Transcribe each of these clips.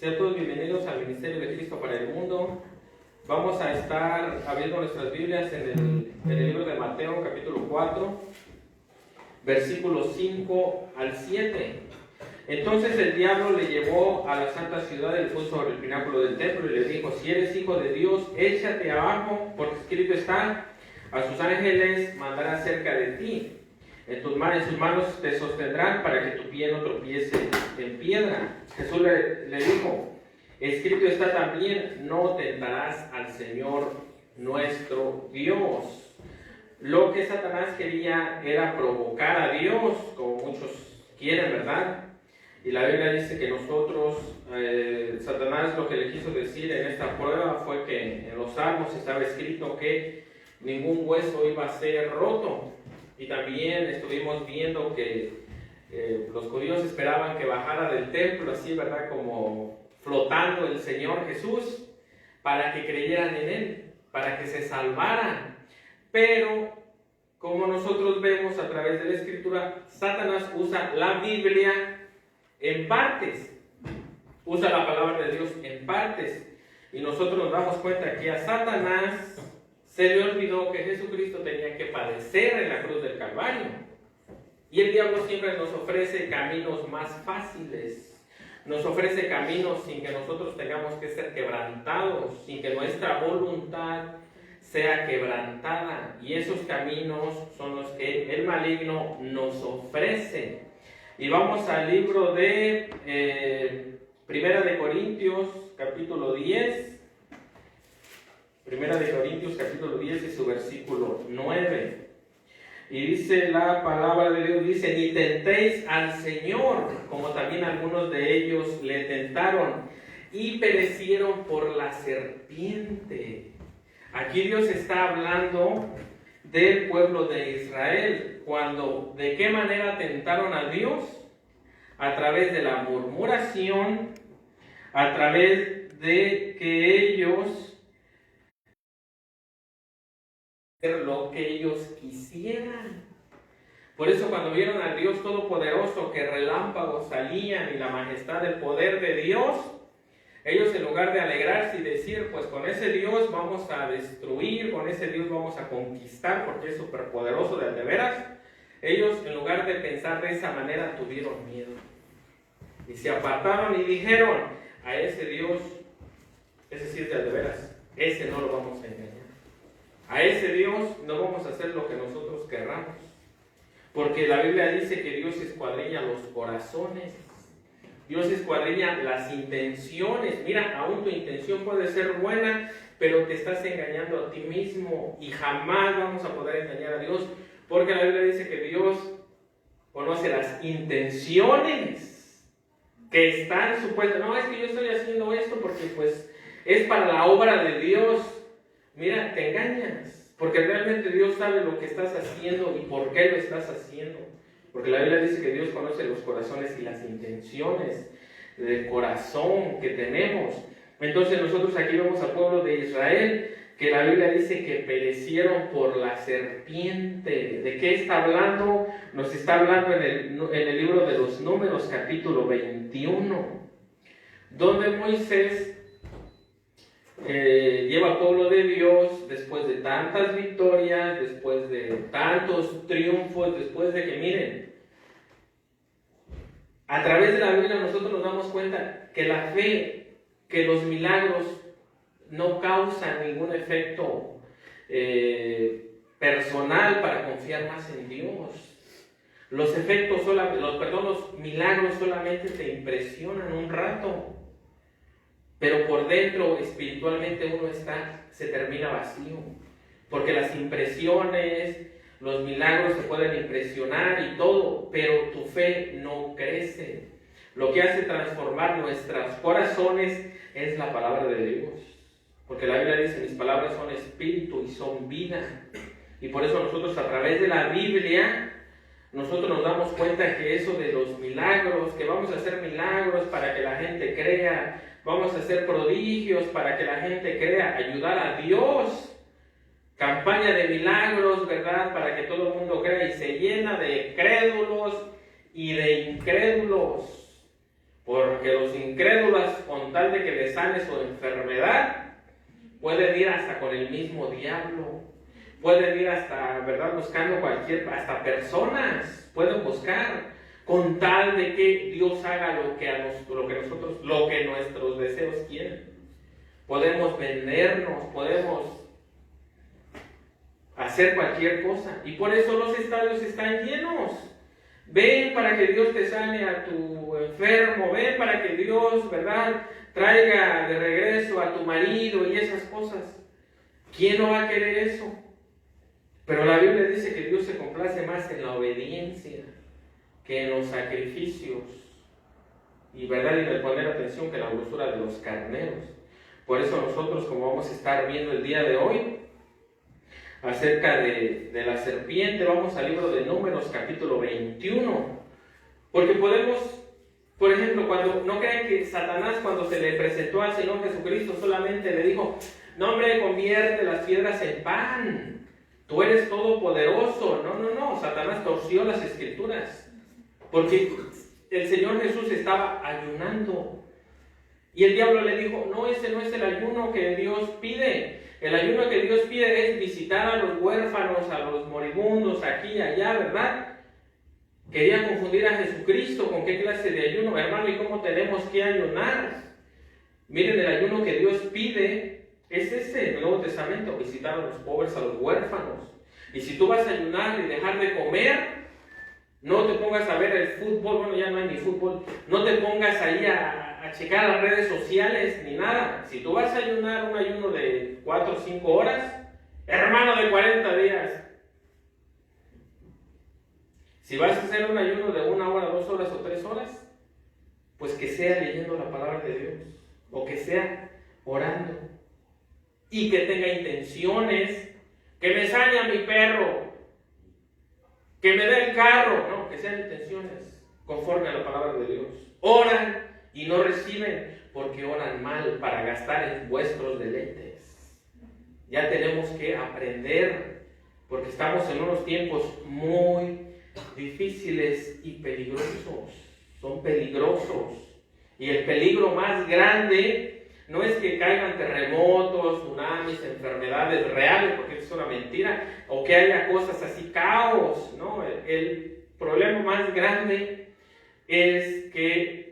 Sean todos bienvenidos al Ministerio de Cristo para el Mundo. Vamos a estar abriendo nuestras Biblias en el libro de Mateo, capítulo 4, versículos 5 al 7. Entonces el diablo le llevó a la santa ciudad, él puso sobre el pináculo del templo y le dijo: si eres hijo de Dios, échate abajo, porque escrito está: a sus ángeles mandará cerca de ti. En sus manos te sostendrán para que tu pie no tropiece en piedra. Jesús le dijo: escrito está también: no tentarás al Señor nuestro Dios. Lo que Satanás quería era provocar a Dios, como muchos quieren, ¿verdad? Y la Biblia dice que nosotros, Satanás lo que le quiso decir en esta prueba fue que en los Salmos estaba escrito que ningún hueso iba a ser roto. Y también estuvimos viendo que los judíos esperaban que bajara del templo, así, ¿verdad? Como flotando el Señor Jesús, para que creyeran en Él, para que se salvaran. Pero, como nosotros vemos a través de la Escritura, Satanás usa la Biblia en partes. Usa la palabra de Dios en partes. Y nosotros nos damos cuenta que a Satanás se le olvidó que Jesucristo tenía que padecer en la cruz del Calvario. Y el diablo siempre nos ofrece caminos más fáciles. Nos ofrece caminos sin que nosotros tengamos que ser quebrantados, sin que nuestra voluntad sea quebrantada. Y esos caminos son los que el maligno nos ofrece. Y vamos al libro de Primera de Corintios, capítulo 10. Primera de Corintios capítulo 10 y su versículo 9. Y dice la palabra de Dios, dice: ni tentéis al Señor, como también algunos de ellos le tentaron y perecieron por la serpiente. Aquí Dios está hablando del pueblo de Israel. ¿De qué manera tentaron a Dios? A través de la murmuración, a través de que ellos lo que ellos quisieran. Por eso cuando vieron al Dios Todopoderoso, que relámpagos salían y la majestad del poder de Dios, ellos en lugar de alegrarse y decir: pues con ese Dios vamos a destruir, con ese Dios vamos a conquistar porque es superpoderoso de veras, ellos en lugar de pensar de esa manera tuvieron miedo y se apartaron y dijeron: a ese Dios, ese sí es de veras, ese no lo vamos a engañar. A ese Dios no vamos a hacer lo que nosotros querramos. Porque la Biblia dice que Dios escuadrilla los corazones. Dios escuadrilla las intenciones. Mira, aún tu intención puede ser buena, pero te estás engañando a ti mismo. Y jamás vamos a poder engañar a Dios. Porque la Biblia dice que Dios conoce las intenciones que están supuestas. No, es que yo estoy haciendo esto porque pues es para la obra de Dios. Mira, te engañas, porque realmente Dios sabe lo que estás haciendo y por qué lo estás haciendo. Porque la Biblia dice que Dios conoce los corazones y las intenciones del corazón que tenemos. Entonces nosotros aquí vemos al pueblo de Israel, que la Biblia dice que perecieron por la serpiente. ¿De qué está hablando? Nos está hablando en el libro de los Números, capítulo 21, donde Moisés lleva al pueblo de Dios después de tantas victorias, después de tantos triunfos, después de que, miren, a través de la Biblia nosotros nos damos cuenta que la fe, que los milagros no causan ningún efecto personal para confiar más en Dios. Los milagros solamente te impresionan un rato. Pero por dentro, espiritualmente, se termina vacío. Porque las impresiones, los milagros se pueden impresionar y todo, pero tu fe no crece. Lo que hace transformar nuestros corazones es la palabra de Dios. Porque la Biblia dice: mis palabras son espíritu y son vida. Y por eso nosotros, a través de la Biblia, nosotros nos damos cuenta que eso de los milagros, que vamos a hacer milagros para que la gente crea, vamos a hacer prodigios para que la gente crea, ayudar a Dios, campaña de milagros, ¿verdad? Para que todo el mundo crea, y se llena de crédulos y de incrédulos. Porque los incrédulos, con tal de que les sane su enfermedad, pueden ir hasta con el mismo diablo. Pueden ir hasta, ¿verdad?, buscando hasta personas, pueden buscar, con tal de que Dios haga lo que nuestros deseos quieren. Podemos vendernos, podemos hacer cualquier cosa. Y por eso los estadios están llenos. Ven para que Dios te sane a tu enfermo. Ven para que Dios, ¿verdad?, traiga de regreso a tu marido y esas cosas. ¿Quién no va a querer eso? Pero la Biblia dice que Dios se complace más en la obediencia que en los sacrificios. Y, ¿verdad?, y en el poner atención que en la grosura de los carneros. Por eso nosotros, como vamos a estar viendo el día de hoy, acerca de la serpiente, vamos al libro de Números, capítulo 21. Porque podemos, por ejemplo, no crean que Satanás, cuando se le presentó al Señor Jesucristo, solamente le dijo: no, hombre, convierte las piedras en pan, tú eres todopoderoso. No, Satanás torció las escrituras, porque el Señor Jesús estaba ayunando. Y el diablo le dijo: no, ese no es el ayuno que Dios pide. El ayuno que Dios pide es visitar a los huérfanos, a los moribundos, aquí y allá, ¿verdad? Quería confundir a Jesucristo con qué clase de ayuno. Hermano, ¿y cómo tenemos que ayunar? Miren, el ayuno que Dios pide es ese, el Nuevo Testamento: visitar a los pobres, a los huérfanos. Y si tú vas a ayunar y dejar de comer, no te pongas a ver el fútbol, bueno, ya no hay ni fútbol, no te pongas ahí a checar las redes sociales ni nada. Si tú vas a ayunar un ayuno de 4 o 5 horas, hermano, de 40 días. Si vas a hacer un ayuno de 1 hora, 2 horas o 3 horas, pues que sea leyendo la palabra de Dios, o que sea orando, y que tenga intenciones: que me sane a mi perro, que me dé el carro. No, que sean intenciones conforme a la palabra de Dios. Oran y no reciben porque oran mal, para gastar en vuestros deleites. Ya tenemos que aprender, porque estamos en unos tiempos muy difíciles y peligrosos. Son peligrosos. Y el peligro más grande no es que caigan terremotos, tsunamis, enfermedades reales, porque eso es una mentira, o que haya cosas así, caos, ¿no? El problema más grande es que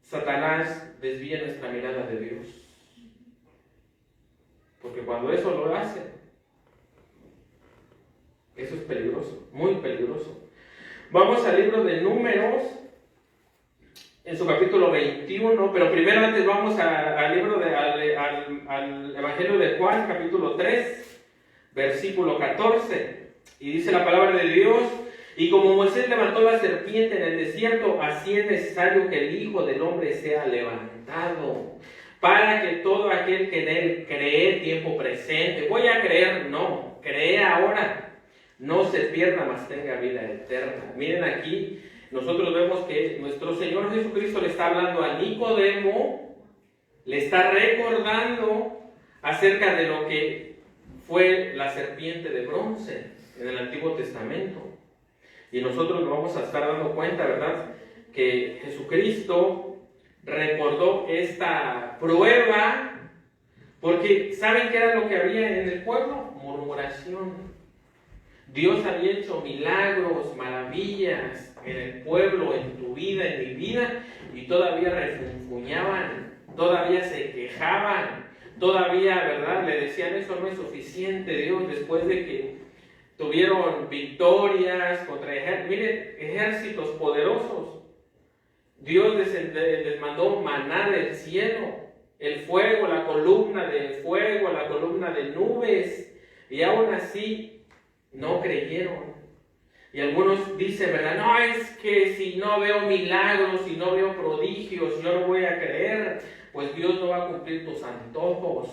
Satanás desvía nuestra mirada de Dios. Porque cuando eso lo hace, eso es peligroso, muy peligroso. Vamos al libro de Números, en su capítulo 21, pero primero antes vamos al Evangelio de Juan, capítulo 3, versículo 14. Y dice la palabra de Dios: y como Moisés levantó la serpiente en el desierto, así es necesario que el Hijo del Hombre sea levantado, para que todo aquel que en él cree, tiempo presente, voy a creer, no, cree ahora, no se pierda, mas tenga vida eterna. Miren, aquí nosotros vemos que nuestro Señor Jesucristo le está hablando a Nicodemo, le está recordando acerca de lo que fue la serpiente de bronce en el Antiguo Testamento. Y nosotros nos vamos a estar dando cuenta, ¿verdad?, que Jesucristo recordó esta prueba, porque ¿saben qué era lo que había en el pueblo? Murmuración. Dios había hecho milagros, maravillas en el pueblo, en tu vida, en mi vida, y todavía refunfuñaban, todavía se quejaban, todavía, ¿verdad?, le decían: eso no es suficiente, Dios, después de que tuvieron victorias contra ejércitos poderosos. Dios les mandó maná del cielo, el fuego, la columna de fuego, la columna de nubes, y aún así no creyeron. Y algunos dicen, ¿verdad?, no, es que si no veo milagros, si no veo prodigios, yo no voy a creer, pues Dios no va a cumplir tus antojos.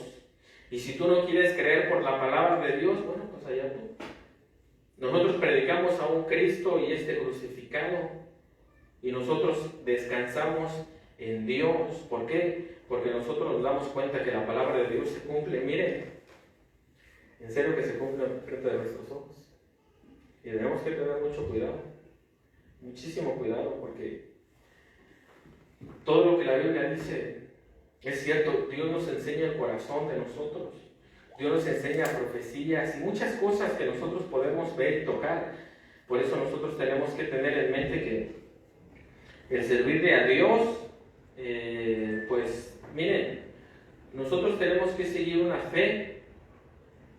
Y si tú no quieres creer por la palabra de Dios, bueno, pues allá tú. Nosotros predicamos a un Cristo y crucificado, y nosotros descansamos en Dios. ¿Por qué? Porque nosotros nos damos cuenta que la palabra de Dios se cumple. Miren, en serio que se cumple frente de nuestros ojos. Y tenemos que tener mucho cuidado, muchísimo cuidado, porque todo lo que la Biblia dice es cierto. Dios nos enseña el corazón de nosotros. Dios nos enseña profecías y muchas cosas que nosotros podemos ver y tocar. Por eso nosotros tenemos que tener en mente que el servirle a Dios, pues miren, nosotros tenemos que seguir una fe.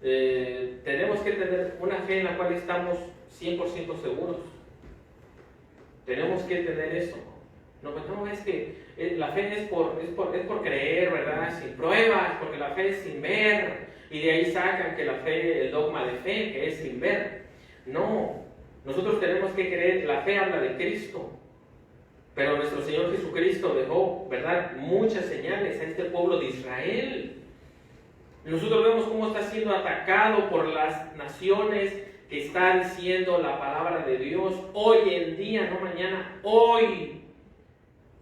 Tenemos que tener una fe en la cual estamos 100% seguros. Tenemos que tener eso. No, pues no, es que la fe es por creer, ¿verdad? Sin pruebas, porque la fe es sin ver. Y de ahí sacan que la fe, el dogma de fe, que es sin ver. No, nosotros tenemos que creer. La fe habla de Cristo. Pero nuestro Señor Jesucristo dejó, ¿verdad?, muchas señales a este pueblo de Israel. Nosotros vemos cómo está siendo atacado por las naciones que están diciendo la palabra de Dios hoy en día, no mañana, hoy.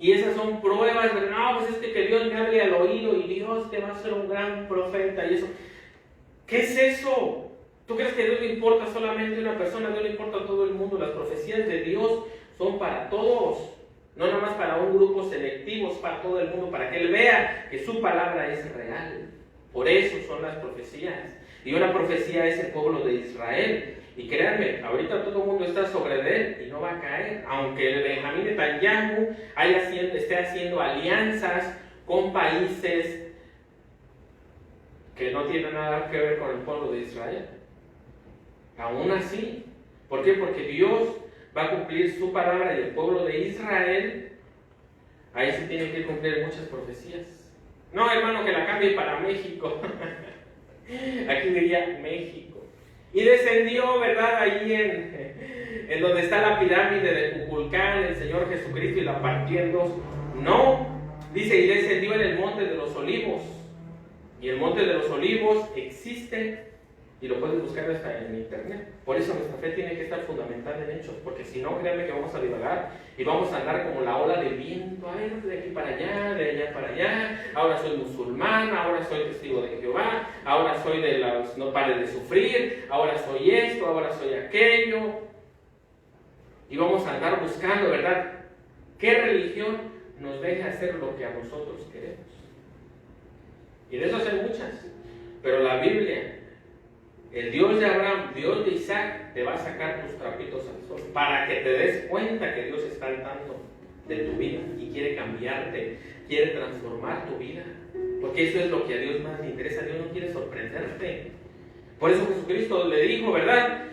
Y esas son pruebas de, no, pues es que Dios me hable al oído y Dios te va a ser un gran profeta y eso. ¿Qué es eso? ¿Tú crees que a Dios le importa solamente a una persona? A Dios le importa a todo el mundo. Las profecías de Dios son para todos. No nada más para un grupo selectivo, es para todo el mundo, para que Él vea que su palabra es real. Por eso son las profecías. Y una profecía es el pueblo de Israel. Y créanme, ahorita todo el mundo está sobre él y no va a caer. Aunque el Benjamín Netanyahu esté haciendo alianzas con países que no tienen nada que ver con el pueblo de Israel. Aún así. ¿Por qué? Porque Dios va a cumplir su palabra y el pueblo de Israel, ahí se tienen que cumplir muchas profecías. No, hermano, que la cambie para México. Aquí diría México. Y descendió, ¿verdad?, ahí en donde está la pirámide de Kukulcán, el Señor Jesucristo, y la partió en dos. No, dice, y descendió en el monte de los olivos. Y el monte de los olivos existe. Y lo puedes buscar hasta en internet. Por eso nuestra fe tiene que estar fundamentada en hechos, porque si no, créanme que vamos a divagar y vamos a andar como la ola del viento, a ver, de aquí para allá, de allá para allá. Ahora soy musulmán, ahora soy testigo de Jehová, ahora soy de los no pares de sufrir, ahora soy esto, ahora soy aquello. Y vamos a andar buscando, ¿verdad?, qué religión nos deja hacer lo que a nosotros queremos. Y de eso hay muchas, pero la Biblia, el Dios de Abraham, Dios de Isaac, te va a sacar tus trapitos al sol para que te des cuenta que Dios está al tanto de tu vida y quiere cambiarte, quiere transformar tu vida, porque eso es lo que a Dios más le interesa. Dios no quiere sorprenderte. Por eso Jesucristo le dijo, ¿verdad?,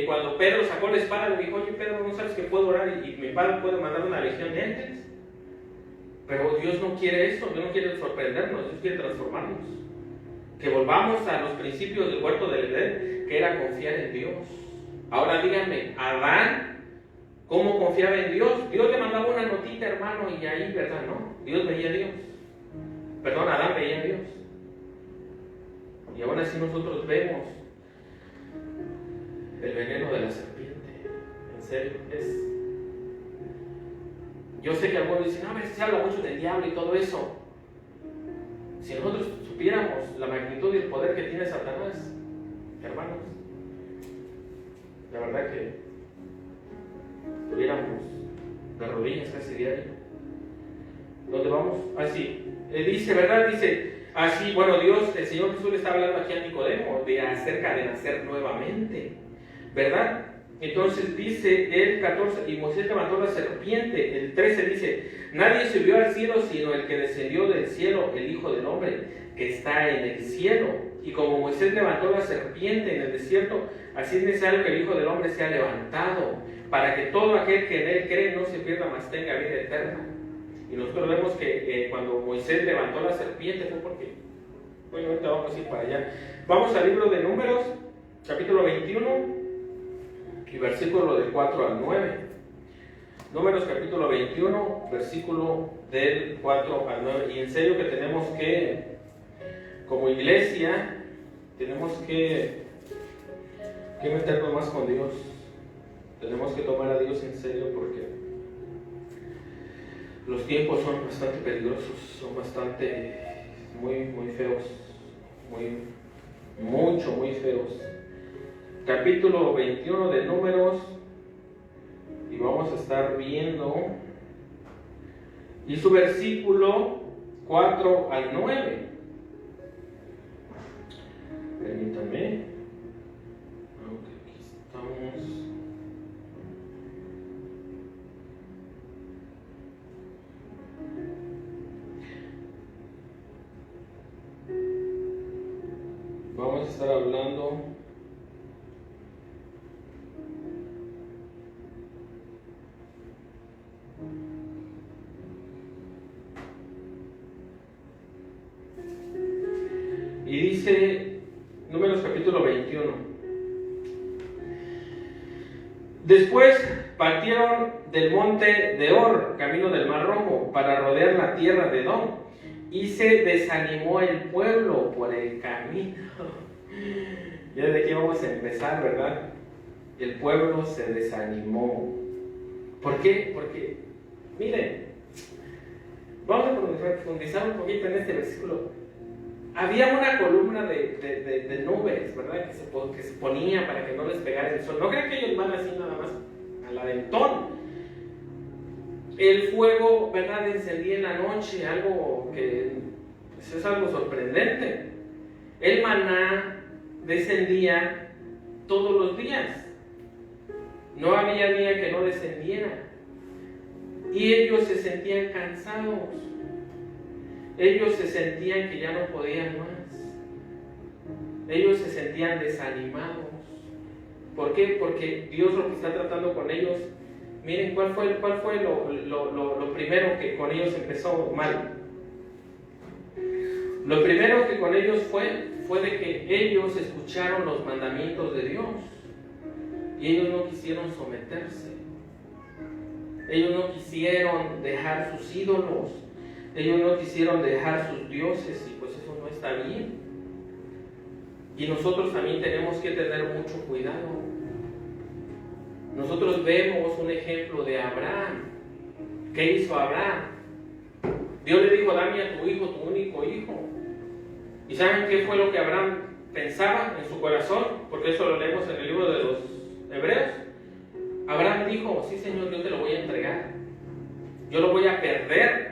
cuando Pedro sacó la espada, le dijo, oye Pedro, ¿no sabes que puedo orar y mi padre puede mandar una legión de ángeles? Pero Dios no quiere eso. Dios no quiere sorprendernos, Dios quiere transformarnos. Que volvamos a los principios del huerto del Edén, que era confiar en Dios. Ahora díganme, Adán, ¿cómo confiaba en Dios? Dios le mandaba una notita, hermano, y ahí, ¿verdad? No, Dios veía a Dios. Perdón, Adán veía a Dios. Y aún así nosotros vemos el veneno de la serpiente. En serio, yo sé que algunos dicen, no, a ver, se habla mucho del diablo y todo eso. Si nosotros supiéramos la magnitud y el poder que tiene Satanás, hermanos, la verdad que estuviéramos de rodillas casi diario. ¿Dónde vamos? Así, dice, ¿verdad? Dice, así, bueno, Dios, el Señor Jesús le está hablando aquí a Nicodemo acerca de nacer nuevamente, ¿verdad? Entonces dice el 14, y Moisés levantó la serpiente. El 13 dice, nadie subió al cielo sino el que descendió del cielo, el Hijo del Hombre, que está en el cielo. Y como Moisés levantó la serpiente en el desierto, así es necesario que el Hijo del Hombre sea levantado, para que todo aquel que en él cree no se pierda, mas tenga vida eterna. Y nosotros vemos que cuando Moisés levantó la serpiente fue porque, bueno, ahorita vamos a ir para allá. Vamos al libro de Números, capítulo 21, y versículo del 4 al 9. Números capítulo 21, versículo del 4 al 9. Y en serio que tenemos que, como iglesia, tenemos que meternos más con Dios. Tenemos que tomar a Dios en serio, porque los tiempos son bastante peligrosos, son bastante, muy feos, muy feos. Capítulo 21 de Números, y vamos a estar viendo, y su versículo 4 al 9. Permítanme. Aunque aquí estamos. Vamos a estar hablando y dice Números capítulo 21. Después partieron del monte de Hor, camino del Mar Rojo, para rodear la tierra de Edom, y se desanimó el pueblo por el camino. Ya desde aquí vamos a empezar, ¿verdad? El pueblo se desanimó. ¿Por qué? Porque, miren, vamos a profundizar un poquito en este versículo. Había una columna de nubes, ¿verdad? Que se ponía para que no les pegara el sol. No crean que ellos van así nada más al aventón. El fuego, ¿verdad?, encendía en la noche, algo que pues, es algo sorprendente. El maná descendía todos los días. No había día que no descendiera. Y ellos se sentían cansados. Ellos se sentían que ya no podían más. Ellos se sentían desanimados. ¿Por qué? Porque Dios lo que está tratando con ellos, miren, ¿cuál fue lo primero que con ellos empezó mal? Lo primero que con ellos fue de que ellos escucharon los mandamientos de Dios y ellos no quisieron someterse. Ellos no quisieron dejar sus ídolos. Ellos no quisieron dejar sus dioses y pues eso no está bien. Y nosotros también tenemos que tener mucho cuidado. Nosotros vemos un ejemplo de Abraham. ¿Qué hizo Abraham? Dios le dijo, dame a tu hijo, tu único hijo. ¿Y saben qué fue lo que Abraham pensaba en su corazón? Porque eso lo leemos en el libro de los Hebreos. Abraham dijo, sí Señor, yo te lo voy a entregar. Yo lo voy a perder.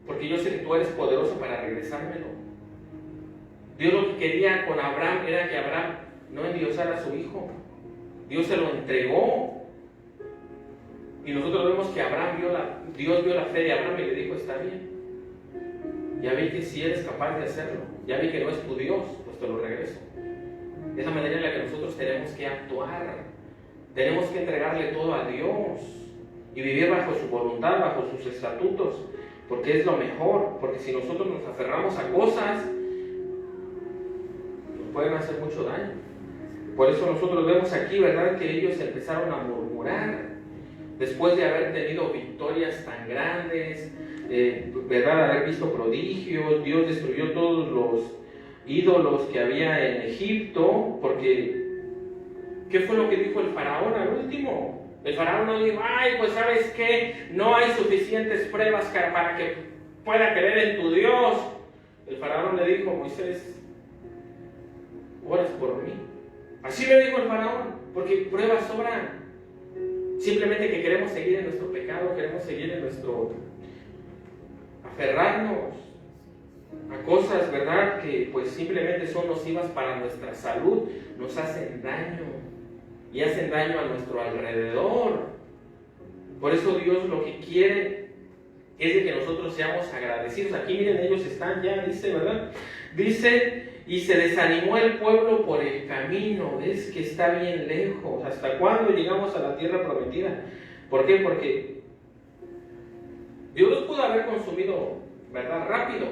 Porque yo sé que tú eres poderoso para regresármelo. Dios lo que quería con Abraham era que Abraham no endiosara a su hijo. Dios se lo entregó. Y nosotros vemos que Dios vio la fe de Abraham y le dijo, está bien. Ya vi que si eres capaz de hacerlo. Ya vi que no es tu Dios, pues te lo regreso. De esa manera en la que nosotros tenemos que actuar. Tenemos que entregarle todo a Dios. Y vivir bajo su voluntad, bajo sus estatutos. Porque es lo mejor, porque si nosotros nos aferramos a cosas, nos pueden hacer mucho daño. Por eso nosotros vemos aquí, ¿verdad?, que ellos empezaron a murmurar, después de haber tenido victorias tan grandes, ¿verdad?, haber visto prodigios. Dios destruyó todos los ídolos que había en Egipto, porque, ¿qué fue lo que dijo el faraón al último? El faraón no dijo, ay, pues ¿sabes qué? No hay suficientes pruebas para que pueda creer en tu Dios. El faraón le dijo, Moisés, oras por mí. Así le dijo el faraón, porque pruebas sobran. Simplemente que queremos seguir en nuestro pecado, queremos seguir en nuestro... aferrarnos a cosas, ¿verdad?, que pues simplemente son nocivas para nuestra salud, nos hacen daño. Y hacen daño a nuestro alrededor. Por eso Dios lo que quiere es de que nosotros seamos agradecidos. Aquí miren, ellos están ya, dice, ¿verdad? Dice, y se desanimó el pueblo por el camino. Es que está bien lejos. ¿Hasta cuándo llegamos a la tierra prometida? ¿Por qué? Porque Dios los pudo haber consumido, ¿verdad?, rápido.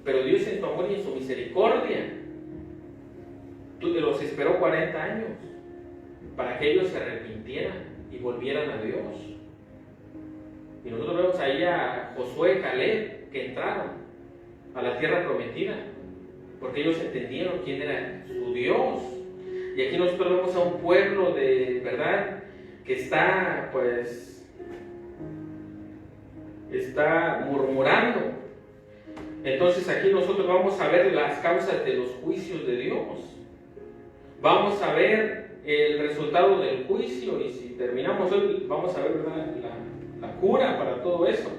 Pero Dios en su amor y en su misericordia los esperó 40 años. Para que ellos se arrepintieran y volvieran a Dios. Y nosotros vemos ahí a Josué, Caleb, que entraron a la tierra prometida, porque ellos entendieron quién era su Dios. Y aquí nosotros vemos a un pueblo de verdad que está, pues, está murmurando. Entonces aquí nosotros vamos a ver las causas de los juicios de Dios. Vamos a ver el resultado del juicio, y si terminamos hoy vamos a ver la cura para todo eso.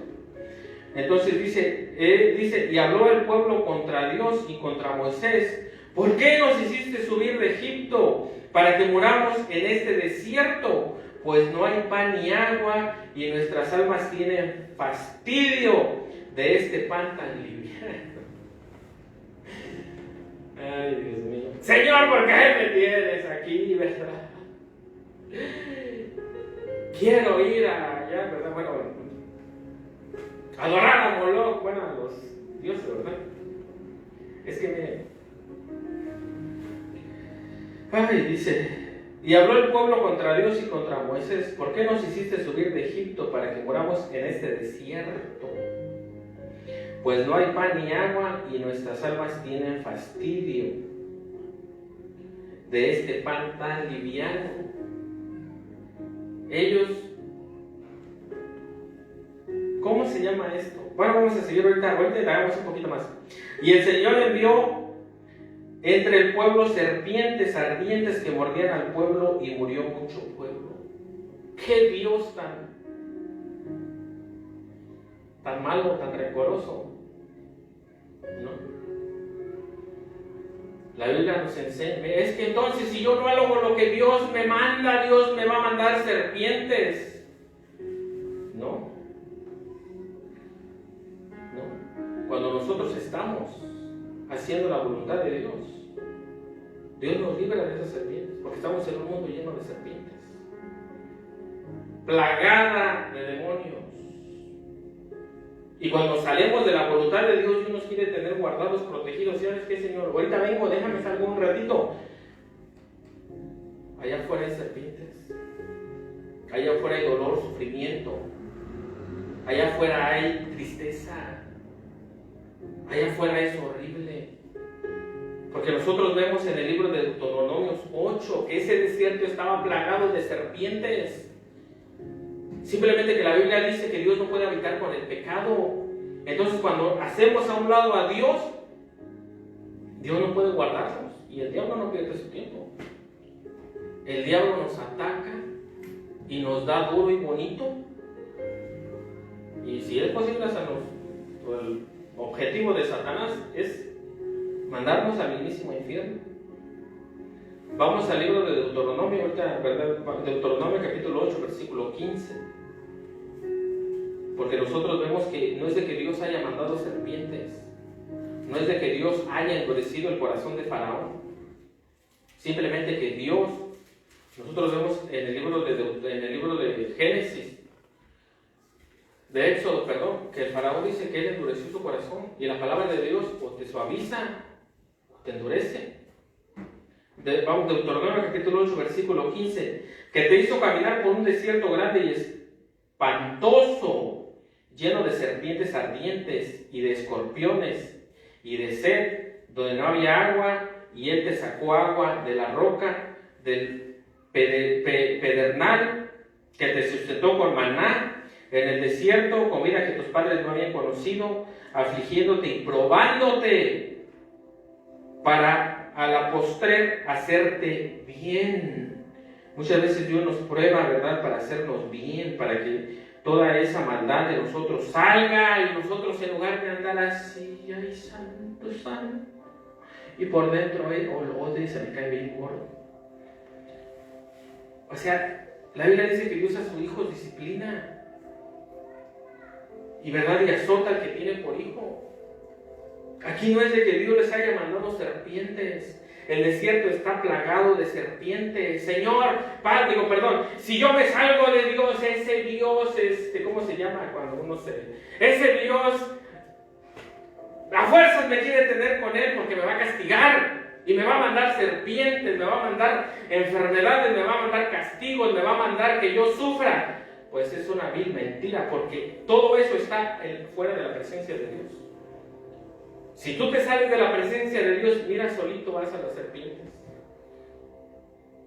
Entonces dice, y habló el pueblo contra Dios y contra Moisés: ¿por qué nos hiciste subir de Egipto para que muramos en este desierto? Pues no hay pan ni agua, y nuestras almas tienen fastidio de este pan tan liviano. Ay, Dios mío. Señor, ¿por qué me tienes aquí, verdad? Quiero ir allá, ¿verdad? Bueno, adorar a Moloch, bueno, a los dioses, ¿verdad? Es que miren. Ay, dice: y habló el pueblo contra Dios y contra Moisés: ¿por qué nos hiciste subir de Egipto para que muramos en este desierto? Pues no hay pan ni agua, y nuestras almas tienen fastidio de este pan tan liviano. Ellos, ¿cómo se llama esto? Bueno, vamos a seguir ahorita hagamos un poquito más. Y el Señor envió entre el pueblo serpientes ardientes que mordían al pueblo, y murió mucho pueblo. ¡Qué Dios tan malo, tan rencoroso! ¿No? La Biblia nos enseña, es que entonces si yo no hago lo que Dios me manda, Dios me va a mandar serpientes. No. Cuando nosotros estamos haciendo la voluntad de Dios, Dios nos libra de esas serpientes, porque estamos en un mundo lleno de serpientes, plagada de demonios. Y cuando salimos de la voluntad de Dios, Dios nos quiere tener guardados, protegidos. ¿Sabes qué, Señor? Ahorita vengo, déjame salgo un ratito. Allá afuera hay serpientes, allá afuera hay dolor, sufrimiento, allá afuera hay tristeza, allá afuera es horrible. Porque nosotros vemos en el libro de Deuteronomios 8 que ese desierto estaba plagado de serpientes. Simplemente que la Biblia dice que Dios no puede habitar con el pecado. Entonces cuando hacemos a un lado a Dios, Dios no puede guardarnos. Y el diablo no pierde su tiempo. El diablo nos ataca y nos da duro y bonito. Y si es posible, el objetivo de Satanás es mandarnos al mismísimo infierno. Vamos al libro de Deuteronomio, ahorita, ¿verdad? Deuteronomio capítulo 8, versículo 15. Porque nosotros vemos que no es de que Dios haya mandado serpientes, no es de que Dios haya endurecido el corazón de Faraón. Simplemente que Dios, nosotros vemos en el libro de Génesis, de Éxodo, que el Faraón dice que él endureció su corazón, y la palabra de Dios o te suaviza o te endurece. Vamos, Deuteronomio capítulo 8, versículo 15, que te hizo caminar por un desierto grande y espantoso, lleno de serpientes ardientes y de escorpiones y de sed, donde no había agua, y él te sacó agua de la roca del pedernal, que te sustentó con maná en el desierto, comida que tus padres no habían conocido, afligiéndote y probándote para a la postrer hacerte bien. Muchas veces Dios nos prueba, ¿verdad?, para hacernos bien, para que toda esa maldad de nosotros salga, y nosotros, en lugar de andar así, ay, santo, santo, y por dentro, se me cae bien gordo. O sea, la Biblia dice que Dios a sus hijos disciplina, y verdad, y azota al que tiene por hijo. Aquí no es de que Dios les haya mandado serpientes. El desierto está plagado de serpientes. Señor, si yo me salgo de Dios, ese Dios, ¿cómo se llama cuando uno ese Dios, a fuerzas me quiere tener con él porque me va a castigar y me va a mandar serpientes, me va a mandar enfermedades, me va a mandar castigos, me va a mandar que yo sufra. Pues es una vil mentira, porque todo eso está fuera de la presencia de Dios. Si tú te sales de la presencia de Dios, mira, solito vas a las serpientes.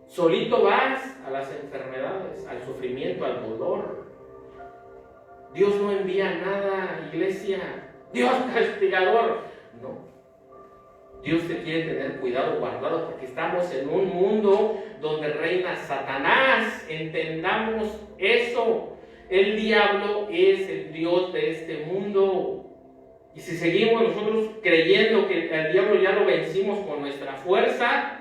Solito vas a las enfermedades, al sufrimiento, al dolor. Dios no envía nada, iglesia. Dios castigador. No. Dios te quiere tener cuidado, guardado, porque estamos en un mundo donde reina Satanás. Entendamos eso. el diablo es el Dios de este mundo. Y si seguimos nosotros creyendo que el diablo ya lo vencimos con nuestra fuerza,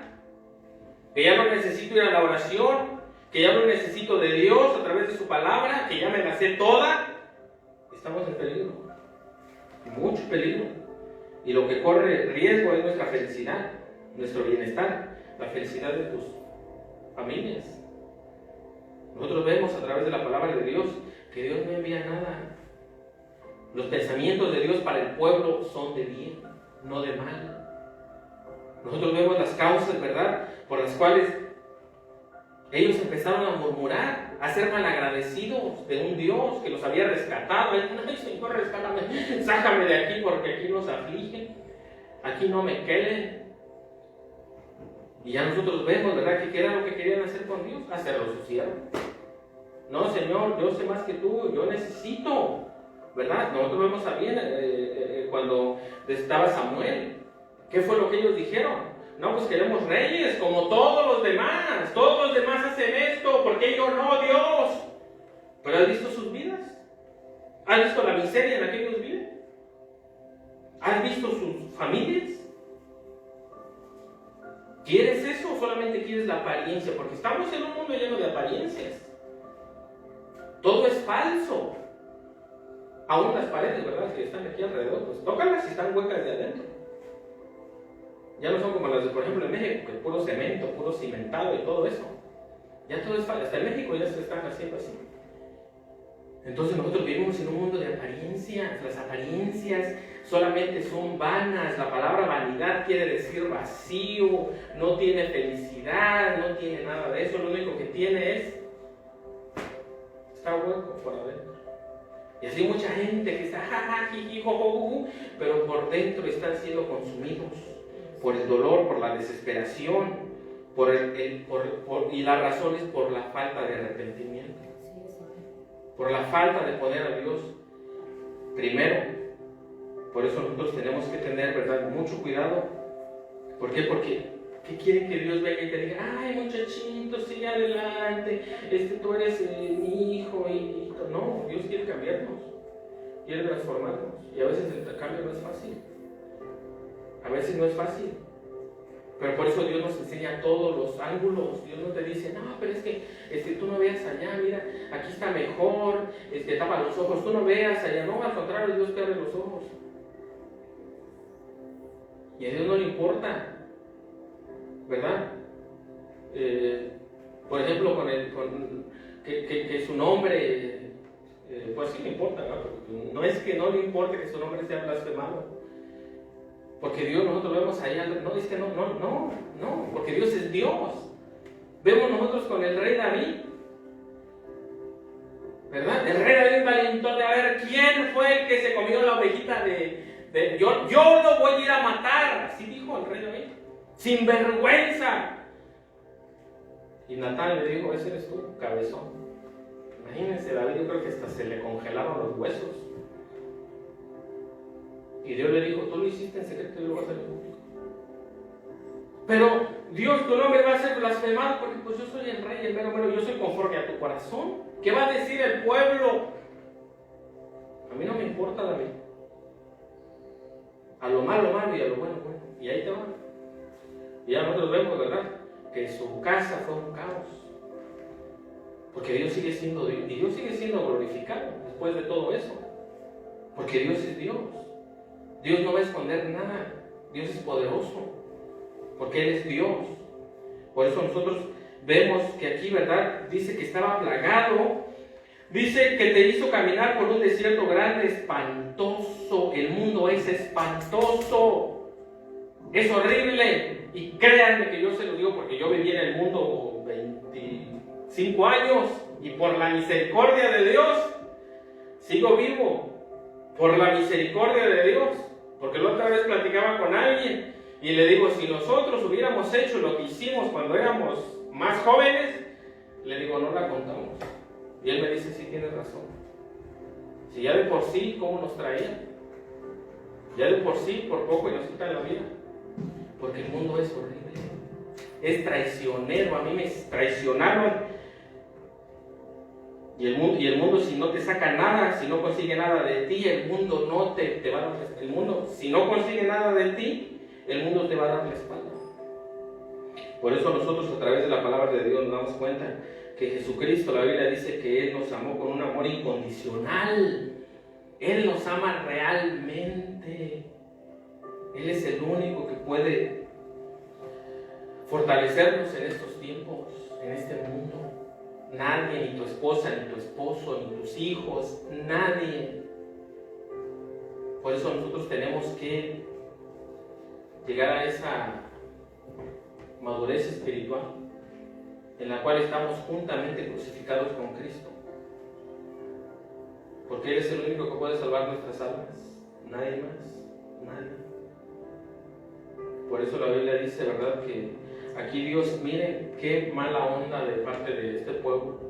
que ya no necesito ir a la oración, que ya no necesito de Dios a través de su palabra, que ya me la sé toda, estamos en peligro, mucho peligro. Y lo que corre riesgo es nuestra felicidad, nuestro bienestar, la felicidad de tus familias. Nosotros vemos a través de la palabra de Dios que Dios no envía nada. Los pensamientos de Dios para el pueblo son de bien, no de mal. Nosotros vemos las causas, ¿verdad?, por las cuales ellos empezaron a murmurar, a ser malagradecidos de un Dios que los había rescatado. Ay, Señor, rescátame, sácame de aquí porque aquí nos afligen, aquí no me queden. Y ya nosotros vemos, ¿verdad?, que era lo que querían hacer con Dios, hacerlo su siervo. No, Señor, yo sé más que tú, yo necesito, ¿verdad? Nosotros vemos también cuando estaba Samuel, ¿qué fue lo que ellos dijeron? No, pues queremos reyes como todos los demás hacen esto, ¿por qué yo no, Dios? ¿Pero has visto sus vidas? ¿Has visto la miseria en la que ellos viven? ¿Has visto sus familias? ¿Quieres eso o solamente quieres la apariencia? Porque estamos en un mundo lleno de apariencias. Todo es falso. Aún las paredes, ¿verdad?, que están aquí alrededor, pues tócalas y están huecas de adentro. Ya no son como las de, por ejemplo, en México, que puro cemento, puro cimentado y todo eso. Ya todo es falso. Hasta en México ya se están haciendo así. Entonces nosotros vivimos en un mundo de apariencias. Las apariencias solamente son vanas. La palabra vanidad quiere decir vacío, no tiene felicidad, no tiene nada de eso. Lo único que tiene es, está hueco por adentro. Y así mucha gente que está pero por dentro están siendo consumidos por el dolor, por la desesperación, y la razón es por la falta de arrepentimiento, por la falta de poner a Dios primero. Por eso nosotros tenemos que tener, ¿verdad?, mucho cuidado. ¿Por qué? Porque ¿qué quieren que Dios venga y te diga? Ay, muchachito, sigue adelante, tú eres mi hijo, hijito. No, Dios quiere cambiarnos, quiere transformarnos, y a veces el cambio no es fácil. A veces no es fácil, pero por eso Dios nos enseña todos los ángulos. Dios no te dice, no, pero es que tú no veas allá, mira, aquí está mejor, tapa los ojos, tú no veas allá. No, al contrario, Dios te abre los ojos. Y a Dios no le importa, ¿verdad? Por ejemplo, que su nombre, pues sí le importa, ¿no? No es que no le importe que su nombre sea blasfemado. Porque Dios, nosotros vemos allá, no, es que no, porque Dios es Dios. Vemos nosotros con el rey David, ¿verdad? El rey David valentó de a ver quién fue el que se comió la ovejita yo lo voy a ir a matar, así dijo el rey David, sin vergüenza. Y Natán le dijo, ese eres tú, cabezón. Imagínense, David, yo creo que hasta se le congelaron los huesos. Y Dios le dijo, tú lo hiciste en secreto y lo vas a hacer en público. Pero Dios, tu nombre va a ser blasfemado porque pues yo soy el rey, el mero, yo soy conforme a tu corazón. ¿Qué va a decir el pueblo? A mí no me importa, David. A lo malo y a lo bueno. Y ahí te va. Y ya nosotros vemos, ¿verdad?, que su casa fue un caos. Porque Dios sigue siendo Dios. Y Dios sigue siendo glorificado después de todo eso. Porque Dios es Dios. Dios no va a esconder nada. Dios es poderoso. Porque Él es Dios. Por eso nosotros vemos que aquí, ¿verdad?, dice que estaba plagado. Dice que te hizo caminar por un desierto grande, espantoso. El mundo es espantoso. Es horrible. Y créanme que yo se lo digo porque yo viví en el mundo 25 años. Y por la misericordia de Dios, sigo vivo. Por la misericordia de Dios. Porque la otra vez platicaba con alguien y le digo, si nosotros hubiéramos hecho lo que hicimos cuando éramos más jóvenes, le digo, no la contamos. Y él me dice, sí, tienes razón. Si ya de por sí, ¿cómo nos traían? Ya de por sí, por poco y nos quitan la vida. Porque el mundo es horrible. Es traicionero. A mí me traicionaron Y el mundo si no te saca nada, si no consigue nada de ti, el mundo no te va a dar la espalda. El mundo, si no consigue nada de ti, el mundo te va a dar la espalda. Por eso nosotros a través de la palabra de Dios nos damos cuenta que Jesucristo, la Biblia dice que Él nos amó con un amor incondicional. Él nos ama realmente. Él es el único que puede fortalecernos en estos tiempos, en este mundo. Nadie, ni tu esposa, ni tu esposo, ni tus hijos, nadie. Por eso nosotros tenemos que llegar a esa madurez espiritual en la cual estamos juntamente crucificados con Cristo. Porque Él es el único que puede salvar nuestras almas. Nadie más, nadie. Por eso la Biblia dice, ¿verdad?, que aquí Dios, miren qué mala onda de parte de este pueblo.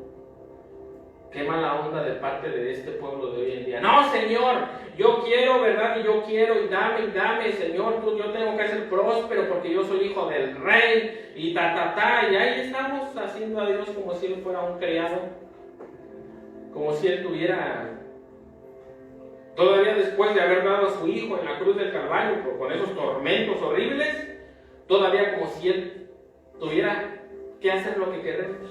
Qué mala onda de parte de este pueblo de hoy en día. No, Señor, yo quiero, ¿verdad? Y yo quiero, y dame, Señor, yo tengo que ser próspero porque yo soy hijo del rey, y y ahí estamos haciendo a Dios como si Él fuera un criado, como si Él tuviera, todavía después de haber dado a su hijo en la cruz del Calvario, con esos tormentos horribles, todavía como si Él tuviera que hacer lo que queremos,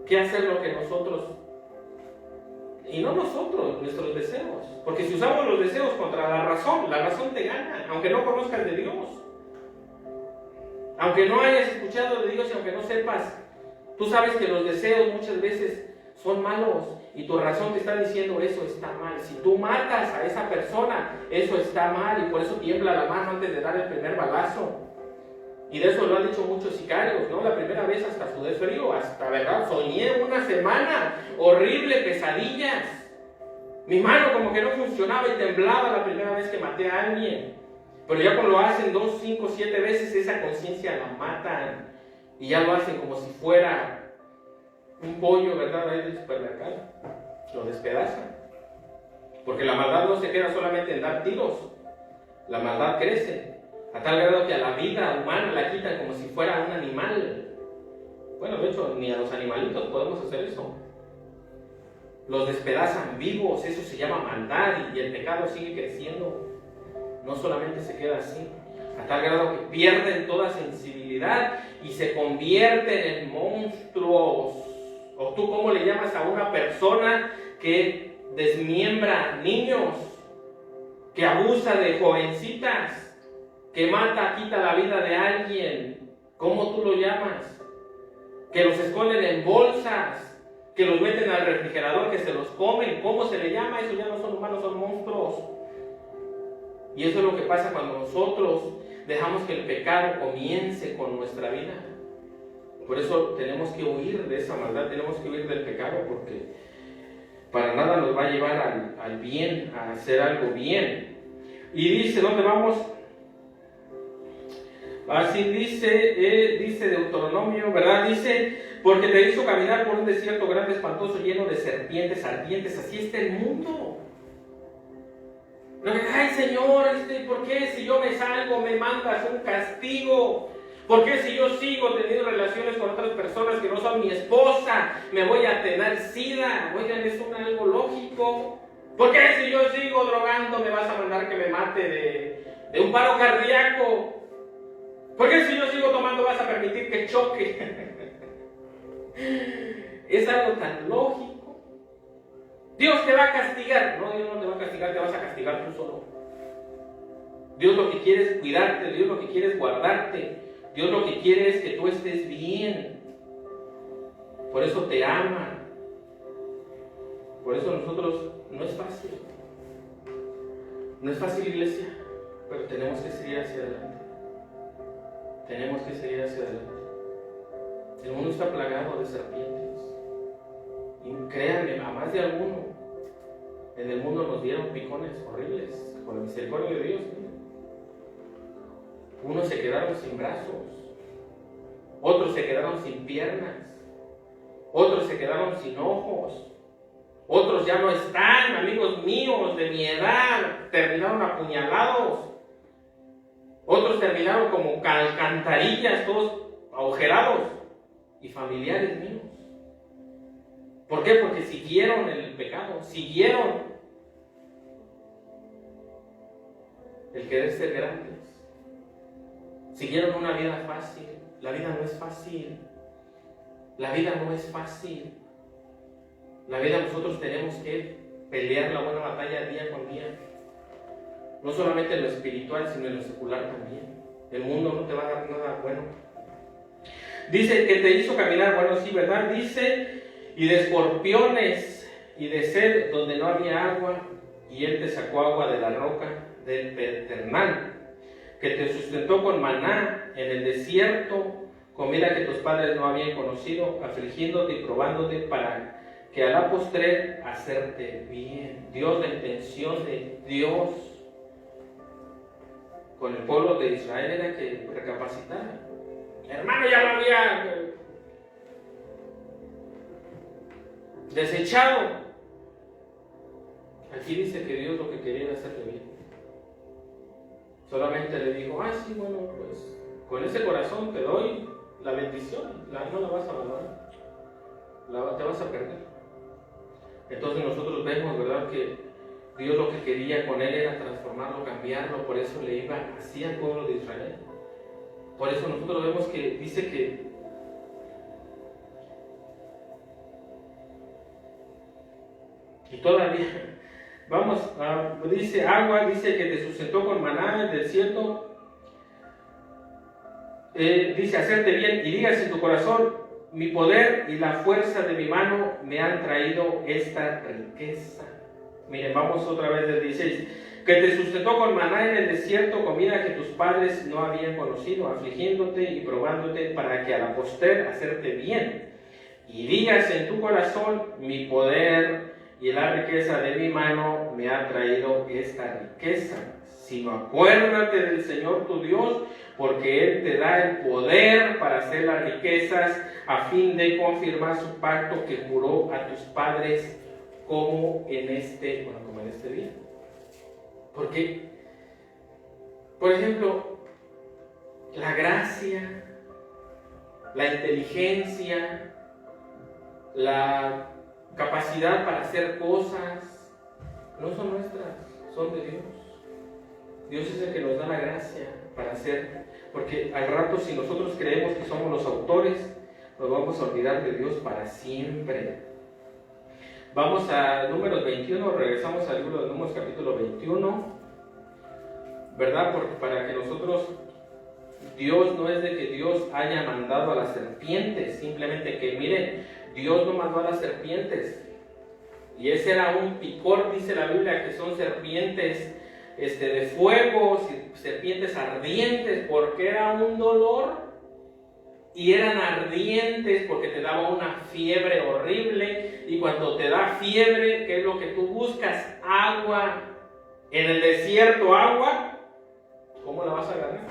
que hacer lo que nosotros, y no nosotros, nuestros deseos, porque si usamos los deseos contra la razón te gana, aunque no conozcas de Dios, aunque no hayas escuchado de Dios y aunque no sepas, tú sabes que los deseos muchas veces son malos y tu razón te está diciendo eso está mal. Si tú matas a esa persona, eso está mal, y por eso tiembla la mano antes de dar el primer balazo. Y de eso lo han dicho muchos sicarios, ¿no? La primera vez hasta sudé frío, hasta, ¿verdad? Soñé una semana, horrible, pesadillas. Mi mano como que no funcionaba y temblaba la primera vez que maté a alguien. Pero ya cuando lo hacen 2, 5, 7 veces, esa conciencia la matan. Y ya lo hacen como si fuera un pollo, ¿verdad? Ahí del supermercado. Lo despedazan. Porque la maldad no se queda solamente en dar tiros. La maldad crece. A tal grado que a la vida humana la quitan como si fuera un animal. Bueno, de hecho, ni a los animalitos podemos hacer eso. Los despedazan vivos, eso se llama maldad, y el pecado sigue creciendo. No solamente se queda así, a tal grado que pierden toda sensibilidad y se convierten en monstruos. ¿O tú cómo le llamas a una persona que desmiembra niños, que abusa de jovencitas, que mata, quita la vida de alguien? ¿Cómo tú lo llamas? Que los esconden en bolsas, que los meten al refrigerador, que se los comen. ¿Cómo se le llama? Eso ya no son humanos, son monstruos. Y eso es lo que pasa cuando nosotros dejamos que el pecado comience con nuestra vida. Por eso tenemos que huir de esa maldad, tenemos que huir del pecado, porque para nada nos va a llevar al bien, a hacer algo bien. Y dice, ¿dónde vamos? Así dice Deuteronomio, ¿verdad? Dice, porque te hizo caminar por un desierto grande, espantoso, lleno de serpientes ardientes. Así está el mundo. Ay, Señor, ¿por qué si yo me salgo me mandas un castigo? ¿Por qué si yo sigo teniendo relaciones con otras personas que no son mi esposa, me voy a tener sida? Oigan, es algo lógico. ¿Por qué si yo sigo drogando me vas a mandar que me mate de un paro cardíaco? ¿Por qué si yo sigo tomando vas a permitir que choque? Es algo tan lógico. Dios te va a castigar. No, Dios no te va a castigar, te vas a castigar tú solo. Dios lo que quiere es cuidarte, Dios lo que quiere es guardarte, Dios lo que quiere es que tú estés bien. Por eso te ama. Por eso nosotros, no es fácil. No es fácil, iglesia, pero tenemos que seguir hacia adelante. Tenemos que seguir hacia adelante. El mundo está plagado de serpientes. Y créanme, a más de alguno en el mundo nos dieron picones horribles, con la misericordia de Dios. Unos se quedaron sin brazos, otros se quedaron sin piernas, otros se quedaron sin ojos, otros ya no están, amigos míos de mi edad, terminaron apuñalados, otros terminaron como alcantarillas, todos agujerados, y familiares míos. ¿Por qué? Porque siguieron el pecado, siguieron el querer ser grandes, siguieron una vida fácil. La vida no es fácil, la vida no es fácil. La vida nosotros tenemos que pelear la buena batalla día con día, no solamente en lo espiritual, sino en lo secular también. El mundo no te va a dar nada bueno. Dice que te hizo caminar, bueno, sí, ¿verdad? Dice, y de escorpiones y de sed donde no había agua, y él te sacó agua de la roca del Pedernal, que te sustentó con maná en el desierto, comida que tus padres no habían conocido, afligiéndote y probándote para que a la postre hacerte bien. Dios, la intención de Dios con el pueblo de Israel era que recapacitara. Hermano, ya lo había desechado. Aquí dice que Dios lo que quería era hacerle bien. Solamente le dijo, sí, bueno, pues con ese corazón te doy la bendición, no la vas a valorar, te vas a perder. Entonces nosotros vemos, ¿verdad?, que Dios lo que quería con él era transformarlo, cambiarlo. Por eso le iba así al pueblo de Israel. Por eso nosotros vemos que dice que y todavía vamos, dice agua, dice que te sustentó con maná en el desierto, dice hacerte bien, y digas en tu corazón, mi poder y la fuerza de mi mano me han traído esta riqueza. Miren, vamos otra vez del 16. Que te sustentó con maná en el desierto, comida que tus padres no habían conocido, afligiéndote y probándote para que a la postre hacerte bien. Y digas en tu corazón, mi poder y la riqueza de mi mano me ha traído esta riqueza. Sino acuérdate del Señor tu Dios, porque Él te da el poder para hacer las riquezas, a fin de confirmar su pacto que juró a tus padres, como en este día. Porque, por ejemplo, la gracia, la inteligencia, la capacidad para hacer cosas, no son nuestras, son de Dios. Dios es el que nos da la gracia para hacer, porque al rato, si nosotros creemos que somos los autores, nos vamos a olvidar de Dios para siempre. Vamos a Números 21, regresamos al libro de Números capítulo 21, ¿verdad? Porque para que nosotros, Dios no es de que Dios haya mandado a las serpientes, simplemente que miren, Dios no mandó a las serpientes, y ese era un picor, dice la Biblia, que son serpientes de fuego, serpientes ardientes, porque era un dolor. Y eran ardientes porque te daba una fiebre horrible. Y cuando te da fiebre, ¿qué es lo que tú buscas? Agua. En el desierto, agua. ¿Cómo la vas a ganar?